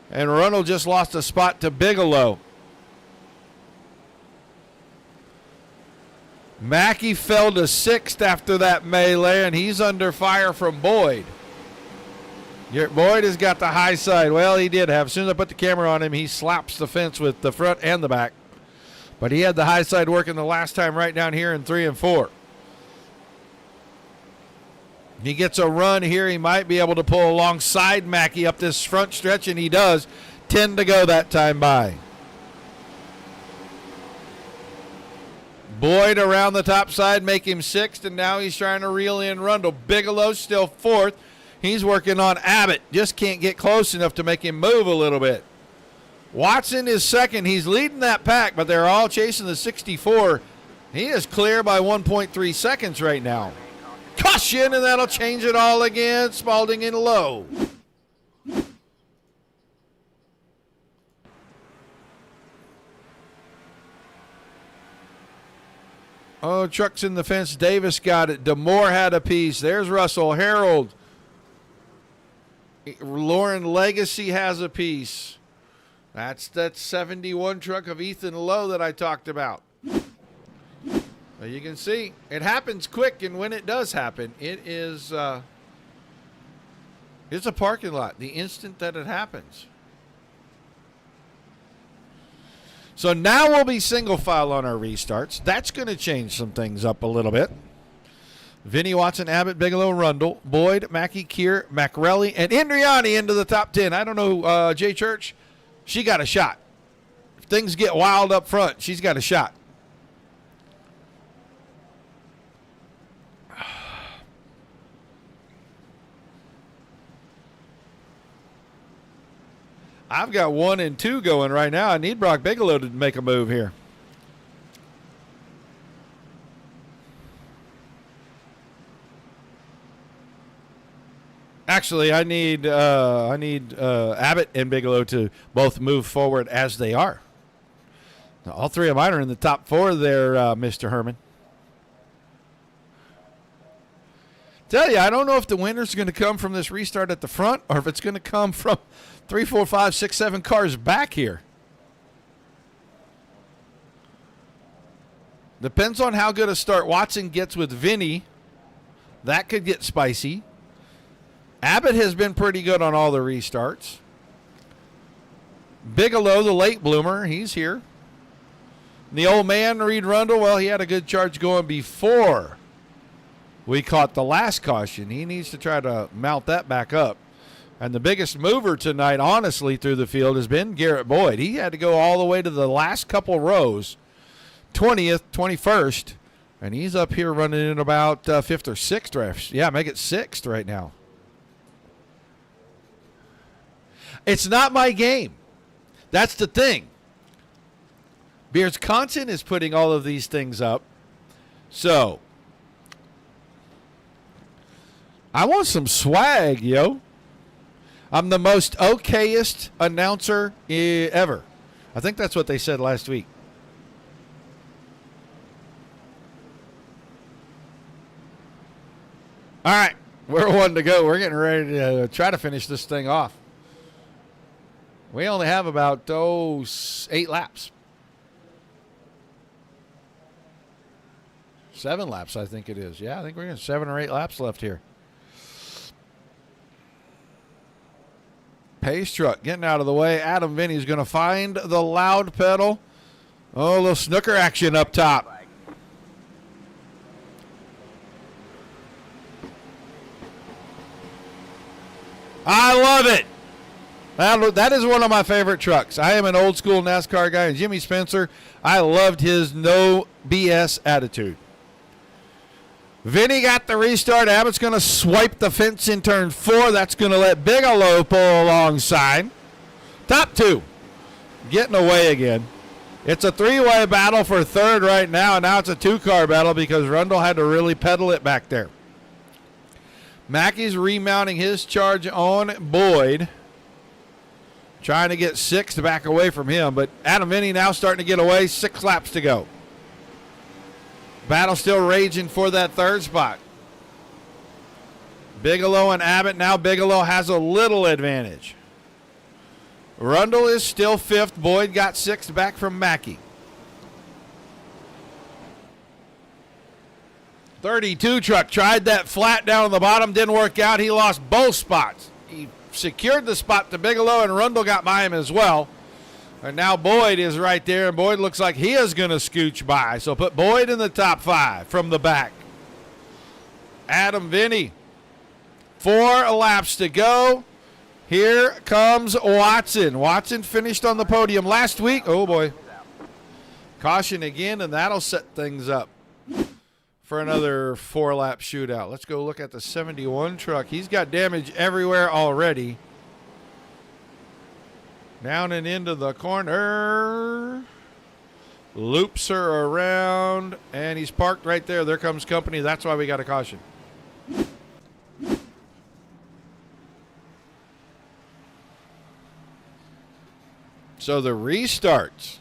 And Rundle just lost a spot to Bigelow. Mackey fell to 6th after that melee, and he's under fire from Boyd. Boyd has got the high side. Well, he did have. As soon as I put the camera on him, he slaps the fence with the front and the back. But he had the high side working the last time right down here in 3 and 4. He gets a run here. He might be able to pull alongside Mackey up this front stretch, and he does. 10 to go that time by. Boyd around the top side, make him 6th, and now he's trying to reel in Rundle. Bigelow still 4th. He's working on Abbott. Just can't get close enough to make him move a little bit. Watson is 2nd. He's leading that pack, but they're all chasing the 64. He is clear by 1.3 seconds right now. Caution, and that'll change it all again. Spalding in low. Oh, truck's in the fence. Davis got it. DeMoore had a piece. There's Russell. Harold. Lauren Legacy has a piece. That's that 71 truck of Ethan Lowe that I talked about. Well, you can see it happens quick, and when it does happen, it is it's a parking lot the instant that it happens. So now we'll be single file on our restarts. That's going to change some things up a little bit. Vinny, Watson, Abbott, Bigelow, Rundle, Boyd, Mackey, Keir, Macrelli, and Indriani into the top 10. I don't know, Jay Church, she got a shot. If things get wild up front, she's got a shot. I've got 1 and 2 going right now. I need Brock Bigelow to make a move here. Actually, I need Abbott and Bigelow to both move forward as they are. Now, all 3 of mine are in the top 4 there, Mr. Herman. Tell you, I don't know if the winner's going to come from this restart at the front or if it's going to come from 3, 4, 5, 6, 7 cars back here. Depends on how good a start Watson gets with Vinny. That could get spicy. Abbott has been pretty good on all the restarts. Bigelow, the late bloomer, he's here. And the old man, Reed Rundle, well, he had a good charge going before we caught the last caution. He needs to try to mount that back up. And the biggest mover tonight, honestly, through the field has been Garrett Boyd. He had to go all the way to the last couple rows, 20th, 21st, and he's up here running in about 5th or 6th. Right? Yeah, make it 6th right now. It's not my game. That's the thing. Beardsconsin is putting all of these things up. So, I want some swag, yo. I'm the most okayest announcer ever. I think that's what they said last week. All right, we're one to go. We're getting ready to try to finish this thing off. We only have about 8 laps. 7 laps, I think it is. Yeah, I think we're going to 7 or 8 laps left here. Pace truck getting out of the way. Adam Vinny's going to find the loud pedal. Oh, a little snooker action up top. I love it. That is one of my favorite trucks. I am an old school NASCAR guy, and Jimmy Spencer, I loved his no BS attitude. Vinny got the restart. Abbott's going to swipe the fence in turn 4. That's going to let Bigelow pull alongside. Top 2 getting away again. It's a 3-way battle for third right now. Now it's a 2-car battle because Rundle had to really pedal it back there. Mackey's remounting his charge on Boyd. Trying to get 6th back away from him. But Adam Vinny now starting to get away. 6 laps to go. Battle still raging for that 3rd spot. Bigelow and Abbott. Now Bigelow has a little advantage. Rundle is still 5th. Boyd got 6th back from Mackey. 32 truck tried that flat down on the bottom. Didn't work out. He lost both spots. He secured the spot to Bigelow, and Rundle got by him as well. And now Boyd is right there, and Boyd looks like he is going to scooch by. So put Boyd in the top 5 from the back. Adam Vinny. 4 laps to go. Here comes Watson. Watson finished on the podium last week. Oh, boy. Caution again, and that'll set things up for another 4-lap shootout. Let's go look at the 71 truck. He's got damage everywhere already. Down and into the corner. Loops her around, and he's parked right there. There comes company. That's why we got a caution. So the restarts.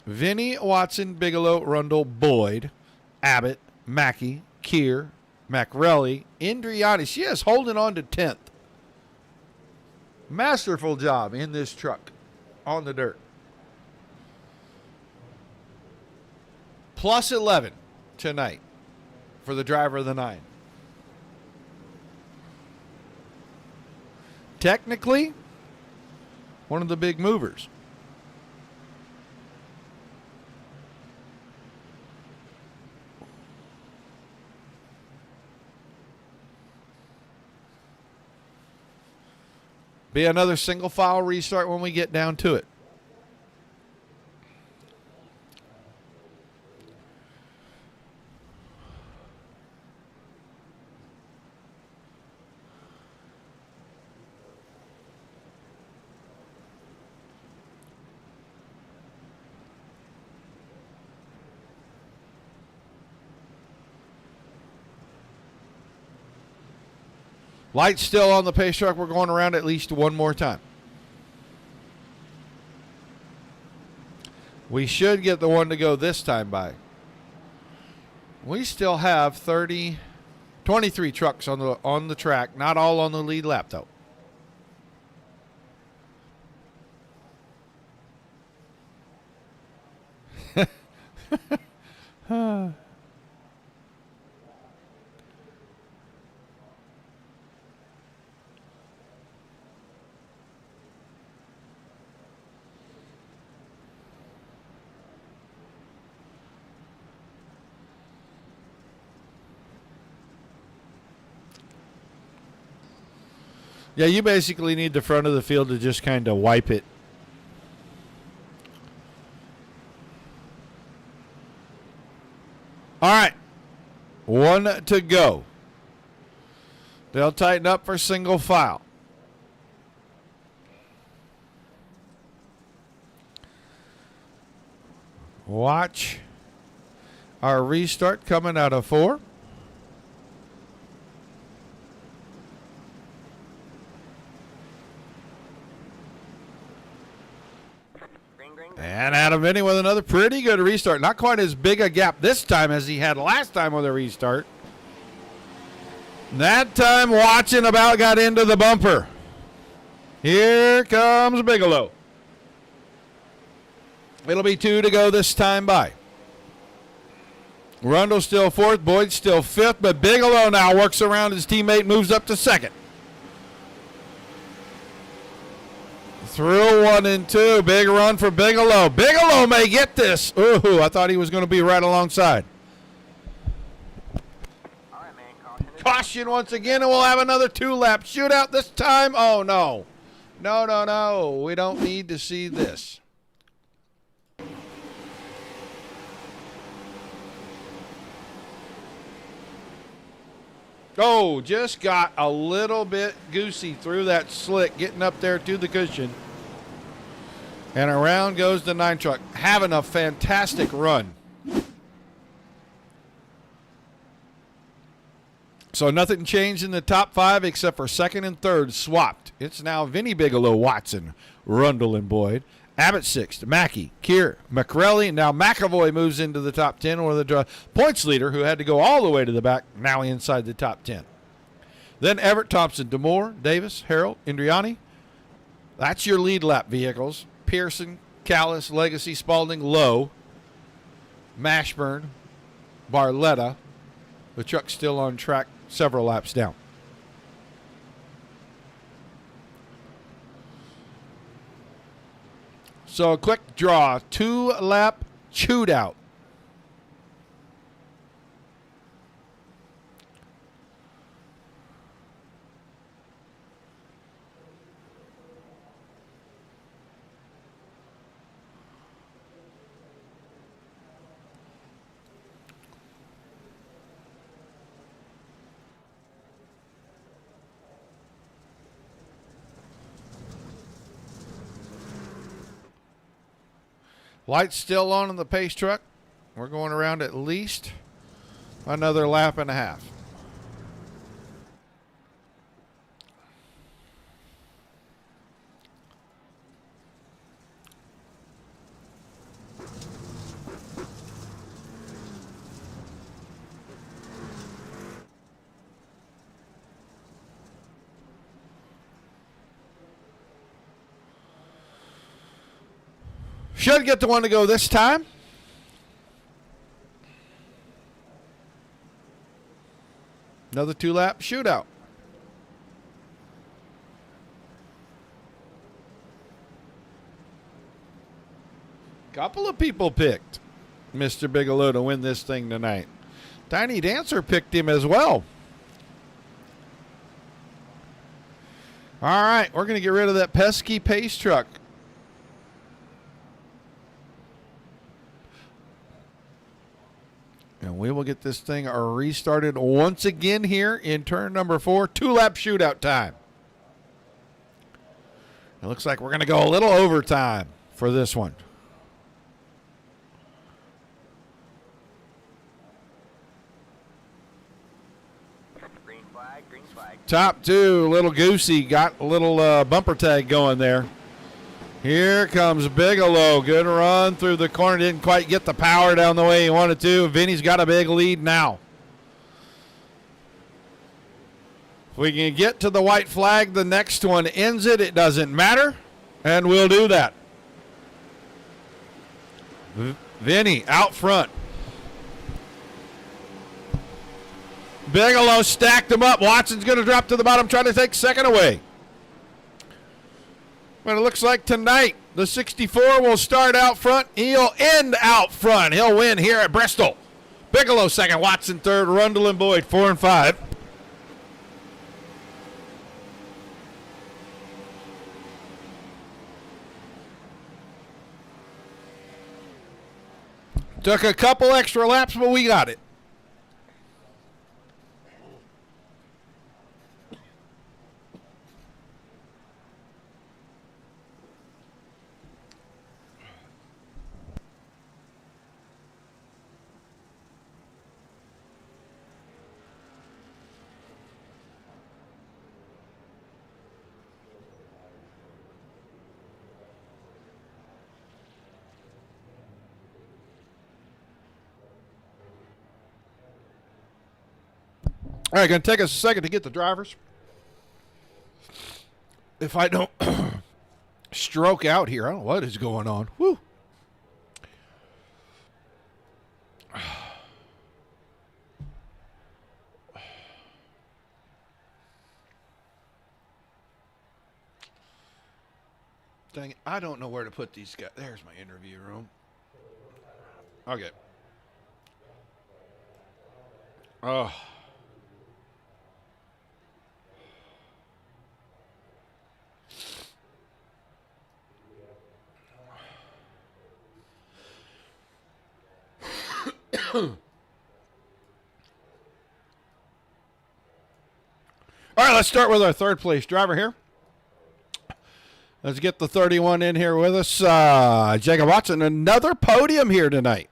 Vinny, Watson, Bigelow, Rundle, Boyd, Abbott, Mackey, Keir, Macrelli, Indriani. She is holding on to 10th. Masterful job in this truck on the dirt. Plus 11 tonight for the driver of the 9. Technically, one of the big movers. Be another single file restart when we get down to it. Lights still on the pace truck. We're going around at least one more time. We should get the one to go this time by. We still have 23 trucks on the track, not all on the lead lap though. Yeah, you basically need the front of the field to just kind of wipe it. 1 to go. They'll tighten up for single file. Watch our restart coming out of 4. And Adam Vinny with another pretty good restart. Not quite as big a gap this time as he had last time with a restart. That time Watson about got into the bumper. Here comes Bigelow. It'll be 2 to go this time by. Rundle still 4th, Boyd still 5th, but Bigelow now works around his teammate, moves up to 2nd. Through 1 and 2. Big run for Bigelow. Bigelow may get this. Ooh, I thought he was going to be right alongside. All right, man. Caution once again, and we'll have another 2-lap shootout this time. Oh, no. No. We don't need to see this. Oh, just got a little bit goosey through that slick, getting up there to the cushion. And around goes the 9 truck, having a fantastic run. So nothing changed in the top 5 except for 2nd and 3rd swapped. It's now Vinny Bigelow, Watson, Rundle, and Boyd. Abbott 6th, Mackey, Keir, McCrelly. Now McAvoy moves into the top 10, or the points leader, who had to go all the way to the back, now inside the top 10. Then Everett, Thompson, DeMoore, Davis, Harrell, Indriani. That's your lead lap vehicles. Pearson, Callis, Legacy, Spalding, Lowe, Mashburn, Barletta. The truck's still on track several laps down. So a quick draw, 2-lap shootout. Lights still on in the pace truck. We're going around at least another lap and a half. Should get the 1 to go this time. Another 2-lap shootout. Couple of people picked Mr. Bigelow to win this thing tonight. Tiny Dancer picked him as well. All right, we're going to get rid of that pesky pace truck. And we will get this thing restarted once again here in turn number 4. 2-lap shootout time. It looks like we're going to go a little overtime for this one. Green flag, green flag. Top 2, little goosey, got a little bumper tag going there. Here comes Bigelow. Good run through the corner. Didn't quite get the power down the way he wanted to. Vinny's got a big lead now. If we can get to the white flag, the next one ends it. It doesn't matter. And we'll do that. Vinny out front. Bigelow stacked him up. Watson's going to drop to the bottom, trying to take 2nd away. But it looks like tonight the 64 will start out front. He'll end out front. He'll win here at Bristol. Bigelow 2nd, Watson 3rd, Rundle and Boyd 4 and 5. Took a couple extra laps, but we got it. All right, going to take us a second to get the drivers. If I don't stroke out here, I don't know what is going on. Woo. Dang it, I don't know where to put these guys. There's my interview room. Okay. Oh. All right, let's start with our third place driver here. Let's get the 31 in here with us. Jacob Watson, another podium here tonight.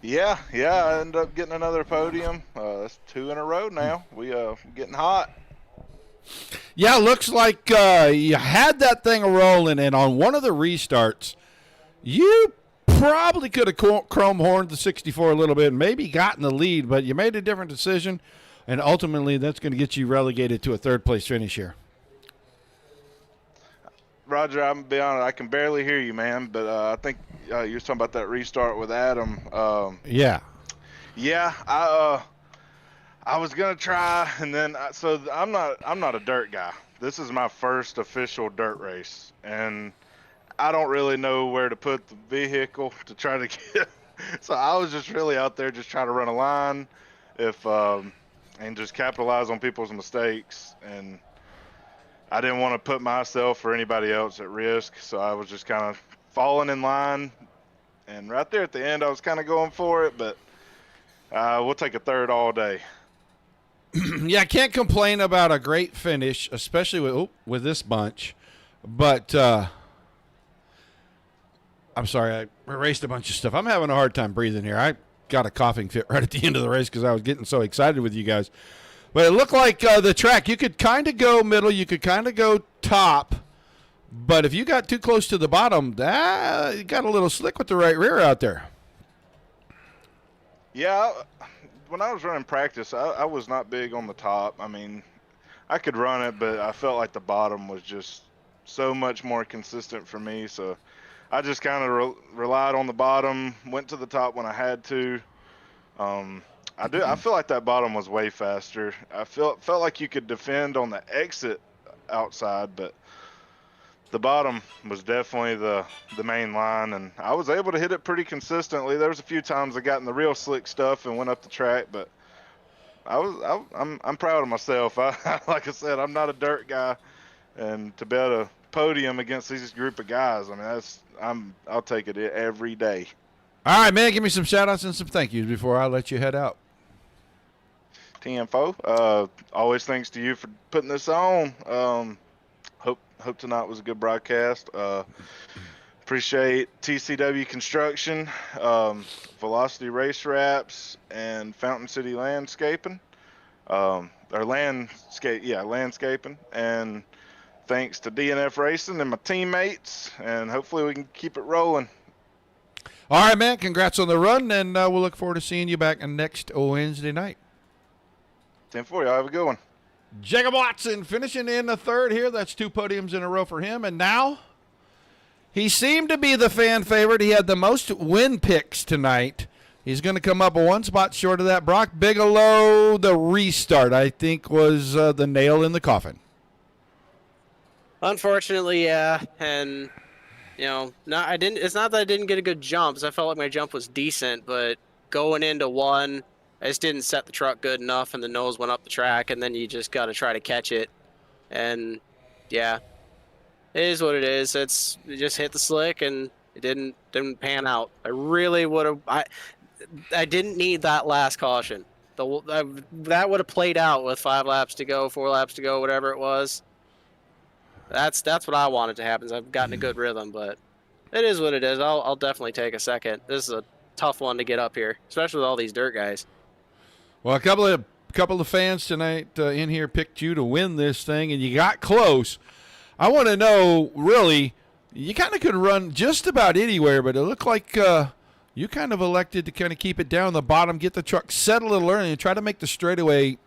Yeah, I ended up getting another podium. That's 2 in a row now. We getting hot. Yeah, looks like you had that thing rolling, and on one of the restarts, you probably could have chrome horned the 64 a little bit and maybe gotten the lead, but you made a different decision, and ultimately that's going to get you relegated to a third-place finish here. Roger, I'm gonna be honest, I can barely hear you, man, but I think you were talking about that restart with Adam. Yeah, I was gonna try, and then so I'm not a dirt guy. This is my first official dirt race, and I don't really know where to put the vehicle to try to get. So I was just really out there just trying to run a line, and just capitalize on people's mistakes. And I didn't want to put myself or anybody else at risk, so I was just kind of falling in line. And right there at the end, I was kind of going for it, but we'll take a third all day. Yeah, I can't complain about a great finish, especially with this bunch. But I'm sorry, I erased a bunch of stuff. I'm having a hard time breathing here. I got a coughing fit right at the end of the race because I was getting so excited with you guys. But it looked like the track, you could kind of go middle, you could kind of go top. But if you got too close to the bottom, you got a little slick with the right rear out there. Yeah, when I was running practice, I was not big on the top. I mean, I could run it, but I felt like the bottom was just so much more consistent for me. So I just kind of relied on the bottom, went to the top when I had to. I feel like that bottom was way faster. I felt like you could defend on the exit outside, but the bottom was definitely the main line, and I was able to hit it pretty consistently. There was a few times I got in the real slick stuff and went up the track, but I'm proud of myself. Like I said, I'm not a dirt guy, and to be able to podium against these group of guys, I mean, I'll take it every day. All right, man, give me some shout-outs and some thank yous before I let you head out. TMFO, always thanks to you for putting this on. Hope tonight was a good broadcast. Appreciate TCW Construction, Velocity Race Wraps, and Fountain City Landscaping. Landscaping. And thanks to DNF Racing and my teammates, and hopefully we can keep it rolling. All right, man, congrats on the run, and we'll look forward to seeing you back next Wednesday night. 10-4, y'all have a good one. Jacob Watson finishing in the third here. That's 2 podiums in a row for him. And now he seemed to be the fan favorite. He had the most win picks tonight. He's going to come up 1 spot short of that. Brock Bigelow, the restart, I think, was the nail in the coffin. Unfortunately, yeah. And, it's not that I didn't get a good jump. I felt like my jump was decent, but going into one, I just didn't set the truck good enough, and the nose went up the track, and then you just got to try to catch it. And, yeah, it is what it is. You just hit the slick, and it didn't pan out. I really would have. I didn't need that last caution. That would have played out with 5 laps to go, 4 laps to go, whatever it was. That's what I wanted to happen. I've gotten a good rhythm, but it is what it is. I'll definitely take a second. This is a tough one to get up here, especially with all these dirt guys. Well, a couple of fans tonight in here picked you to win this thing, and you got close. I want to know, really, you kind of could run just about anywhere, but it looked like You kind of elected to kind of keep it down the bottom, get the truck set a little early, and try to make the straightaway,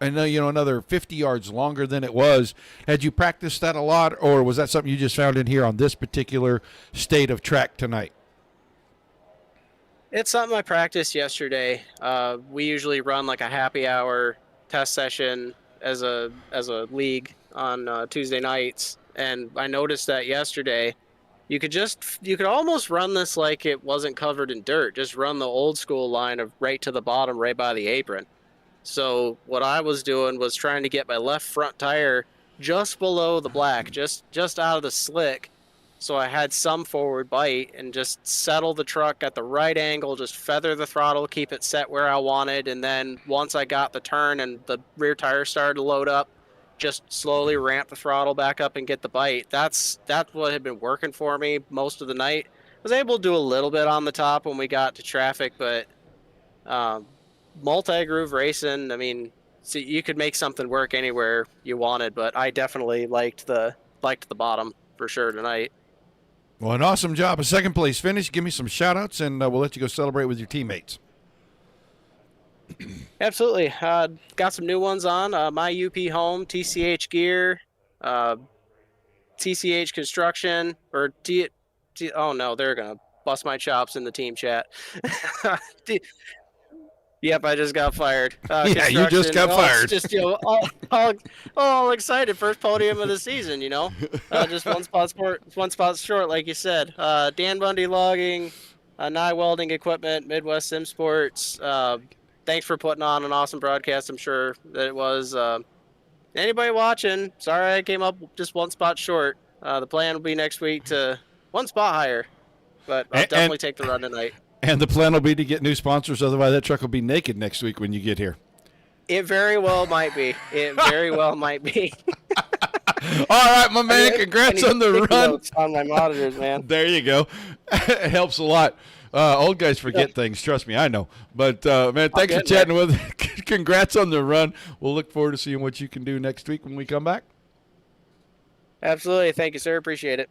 another 50 yards longer than it was. Had you practiced that a lot, or was that something you just found in here on this particular state of track tonight? It's something I practiced yesterday. We usually run like a happy hour test session as a league on Tuesday nights, and I noticed that yesterday. You could almost run this like it wasn't covered in dirt. Just run the old school line of right to the bottom, right by the apron. So what I was doing was trying to get my left front tire just below the black, just out of the slick. So I had some forward bite and just settle the truck at the right angle, just feather the throttle, keep it set where I wanted. And then once I got the turn and the rear tire started to load up, just slowly ramp the throttle back up and get the bite. That's what had been working for me most of the night. I was able to do a little bit on the top when we got to traffic, but multi-groove racing, I mean, so you could make something work anywhere you wanted, but I definitely liked the bottom for sure tonight. Well, an awesome job. A second place finish. Give me some shout-outs, and we'll let you go celebrate with your teammates. Absolutely. Got some new ones on. My UP Home, TCH Gear, TCH Construction, or oh no, they're going to bust my chops in the team chat. Yep, I just got fired. Yeah, you just got fired. Just, all excited. First podium of the season, Just one spot short, like you said. Dan Bundy Logging, Nye Welding Equipment, Midwest Sim Sports. Thanks for putting on an awesome broadcast. I'm sure that it was. Anybody watching, sorry I came up just one spot short. The plan will be next week to one spot higher, but I'll definitely take the run tonight. And the plan will be to get new sponsors. Otherwise, that truck will be naked next week when you get here. It very well might be. All right, my man. Congrats on the run. On my monitors, man. There you go. It helps a lot. Old guys forget things. Trust me, I know. But, man, thanks for chatting with us. Congrats on the run. We'll look forward to seeing what you can do next week when we come back. Absolutely. Thank you, sir. Appreciate it.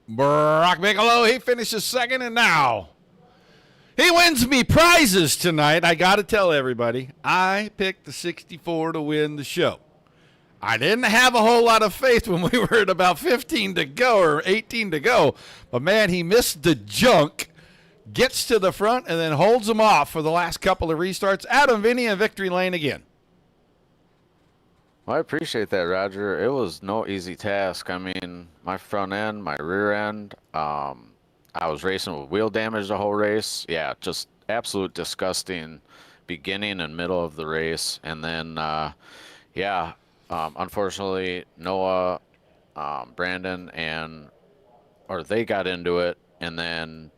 Brock Bigelow, he finishes second, and now he wins me prizes tonight. I got to tell everybody, I picked the 64 to win the show. I didn't have a whole lot of faith when we were at about 15 to go or 18 to go. But, man, he missed the junk, gets to the front, and then holds them off for the last couple of restarts. Adam Vinny in victory lane again. Well, I appreciate that, Roger. It was no easy task. I mean, my front end, my rear end, I was racing with wheel damage the whole race. Yeah, just absolute disgusting beginning and middle of the race. And then, unfortunately, Noah, Brandon, they got into it and then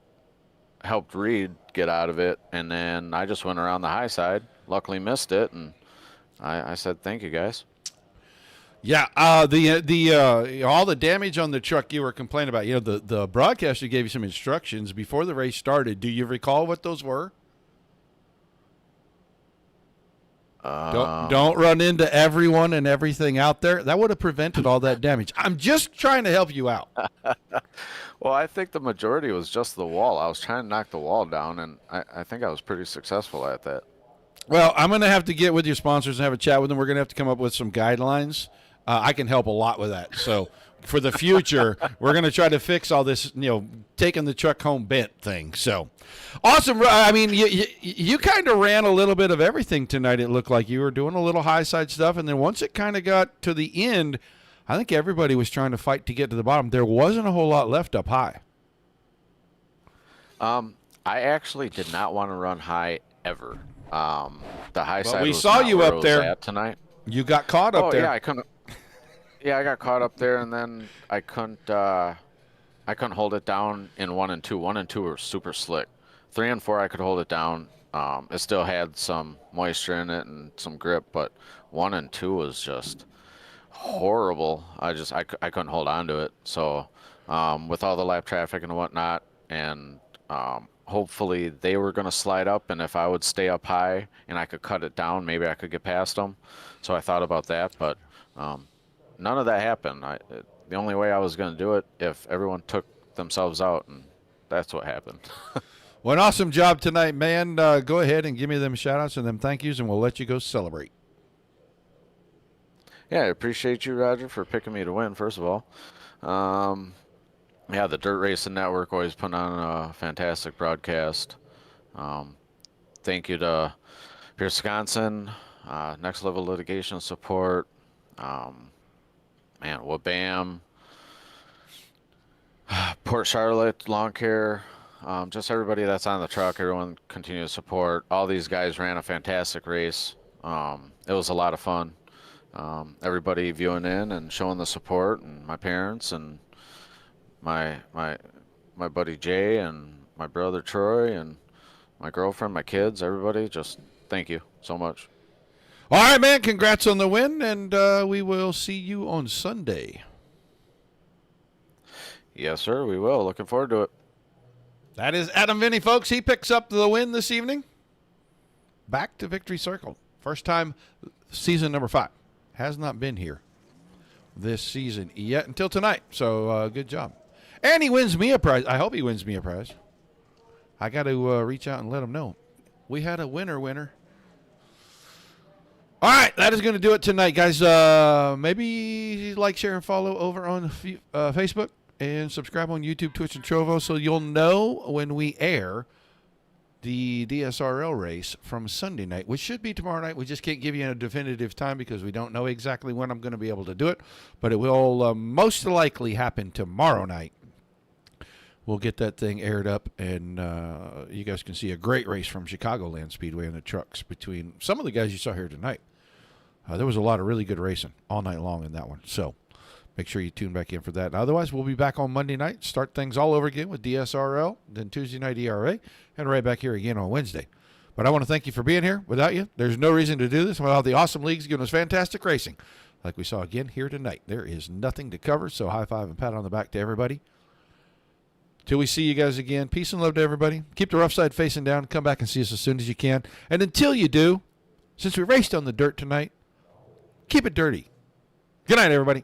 helped Reed get out of it. And then I just went around the high side, luckily missed it. And I said, thank you, guys. Yeah, all the damage on the truck you were complaining about. The broadcaster gave you some instructions before the race started. Do you recall what those were? Don't run into everyone and everything out there. That would have prevented all that damage. I'm just trying to help you out. Well, I think the majority was just the wall. I was trying to knock the wall down, and I think I was pretty successful at that. Well, I'm going to have to get with your sponsors and have a chat with them. We're going to have to come up with some guidelines. I can help a lot with that. So for the future, we're going to try to fix all this, taking the truck home bent thing. So awesome. I mean, you kind of ran a little bit of everything tonight. It looked like you were doing a little high side stuff. And then once it kind of got to the end, I think everybody was trying to fight to get to the bottom. There wasn't a whole lot left up high. I actually did not want to run high ever. The high side. We was saw not you where up it was there at tonight. You got caught up there. Yeah, I couldn't. Yeah, I got caught up there, and then I couldn't hold it down in 1 and 2. 1 and 2 were super slick. 3 and 4, I could hold it down. It still had some moisture in it and some grip, but 1 and 2 was just horrible. I couldn't hold on to it. So with all the lap traffic and whatnot, and hopefully they were going to slide up, and if I would stay up high and I could cut it down, maybe I could get past them. So I thought about that, but none of that happened. The only way I was going to do it if everyone took themselves out, and that's what happened. Well, an awesome job tonight, man. Go ahead and give me them shout-outs and them thank yous, and we'll let you go celebrate. Yeah, I appreciate you, Roger, for picking me to win, first of all. Yeah, the Dirt Racing Network always put on a fantastic broadcast. Thank you to Beardsconsin, Next Level Litigation Support, Wabam, Port Charlotte Lawn Care, just everybody that's on the truck, everyone continue to support. All these guys ran a fantastic race. It was a lot of fun. Everybody viewing in and showing the support, and my parents and my buddy Jay and my brother Troy and my girlfriend, my kids, everybody, just thank you so much. All right, man. Congrats on the win, and we will see you on Sunday. Yes, sir, we will. Looking forward to it. That is Adam Vinny, folks. He picks up the win this evening. Back to Victory Circle. First time, season number 5. Has not been here this season yet until tonight. So good job. And he wins me a prize. I hope he wins me a prize. I got to reach out and let him know. We had a winner. All right, that is going to do it tonight, guys. Maybe like, share, and follow over on Facebook, and subscribe on YouTube, Twitch, and Trovo, so you'll know when we air the DSRL race from Sunday night, which should be tomorrow night. We just can't give you a definitive time because we don't know exactly when I'm going to be able to do it, but it will most likely happen tomorrow night. We'll get that thing aired up, and you guys can see a great race from Chicagoland Speedway in the trucks between some of the guys you saw here tonight. There was a lot of really good racing all night long in that one, so make sure you tune back in for that. And otherwise, we'll be back on Monday night, start things all over again with DSRL, then Tuesday night ERA, and right back here again on Wednesday. But I want to thank you for being here. Without you, there's no reason to do this. Without the awesome leagues giving us fantastic racing, like we saw again here tonight. There is nothing to cover, so high five and pat on the back to everybody. Till we see you guys again, peace and love to everybody. Keep the rough side facing down. Come back and see us as soon as you can. And until you do, since we raced on the dirt tonight, keep it dirty. Good night, everybody.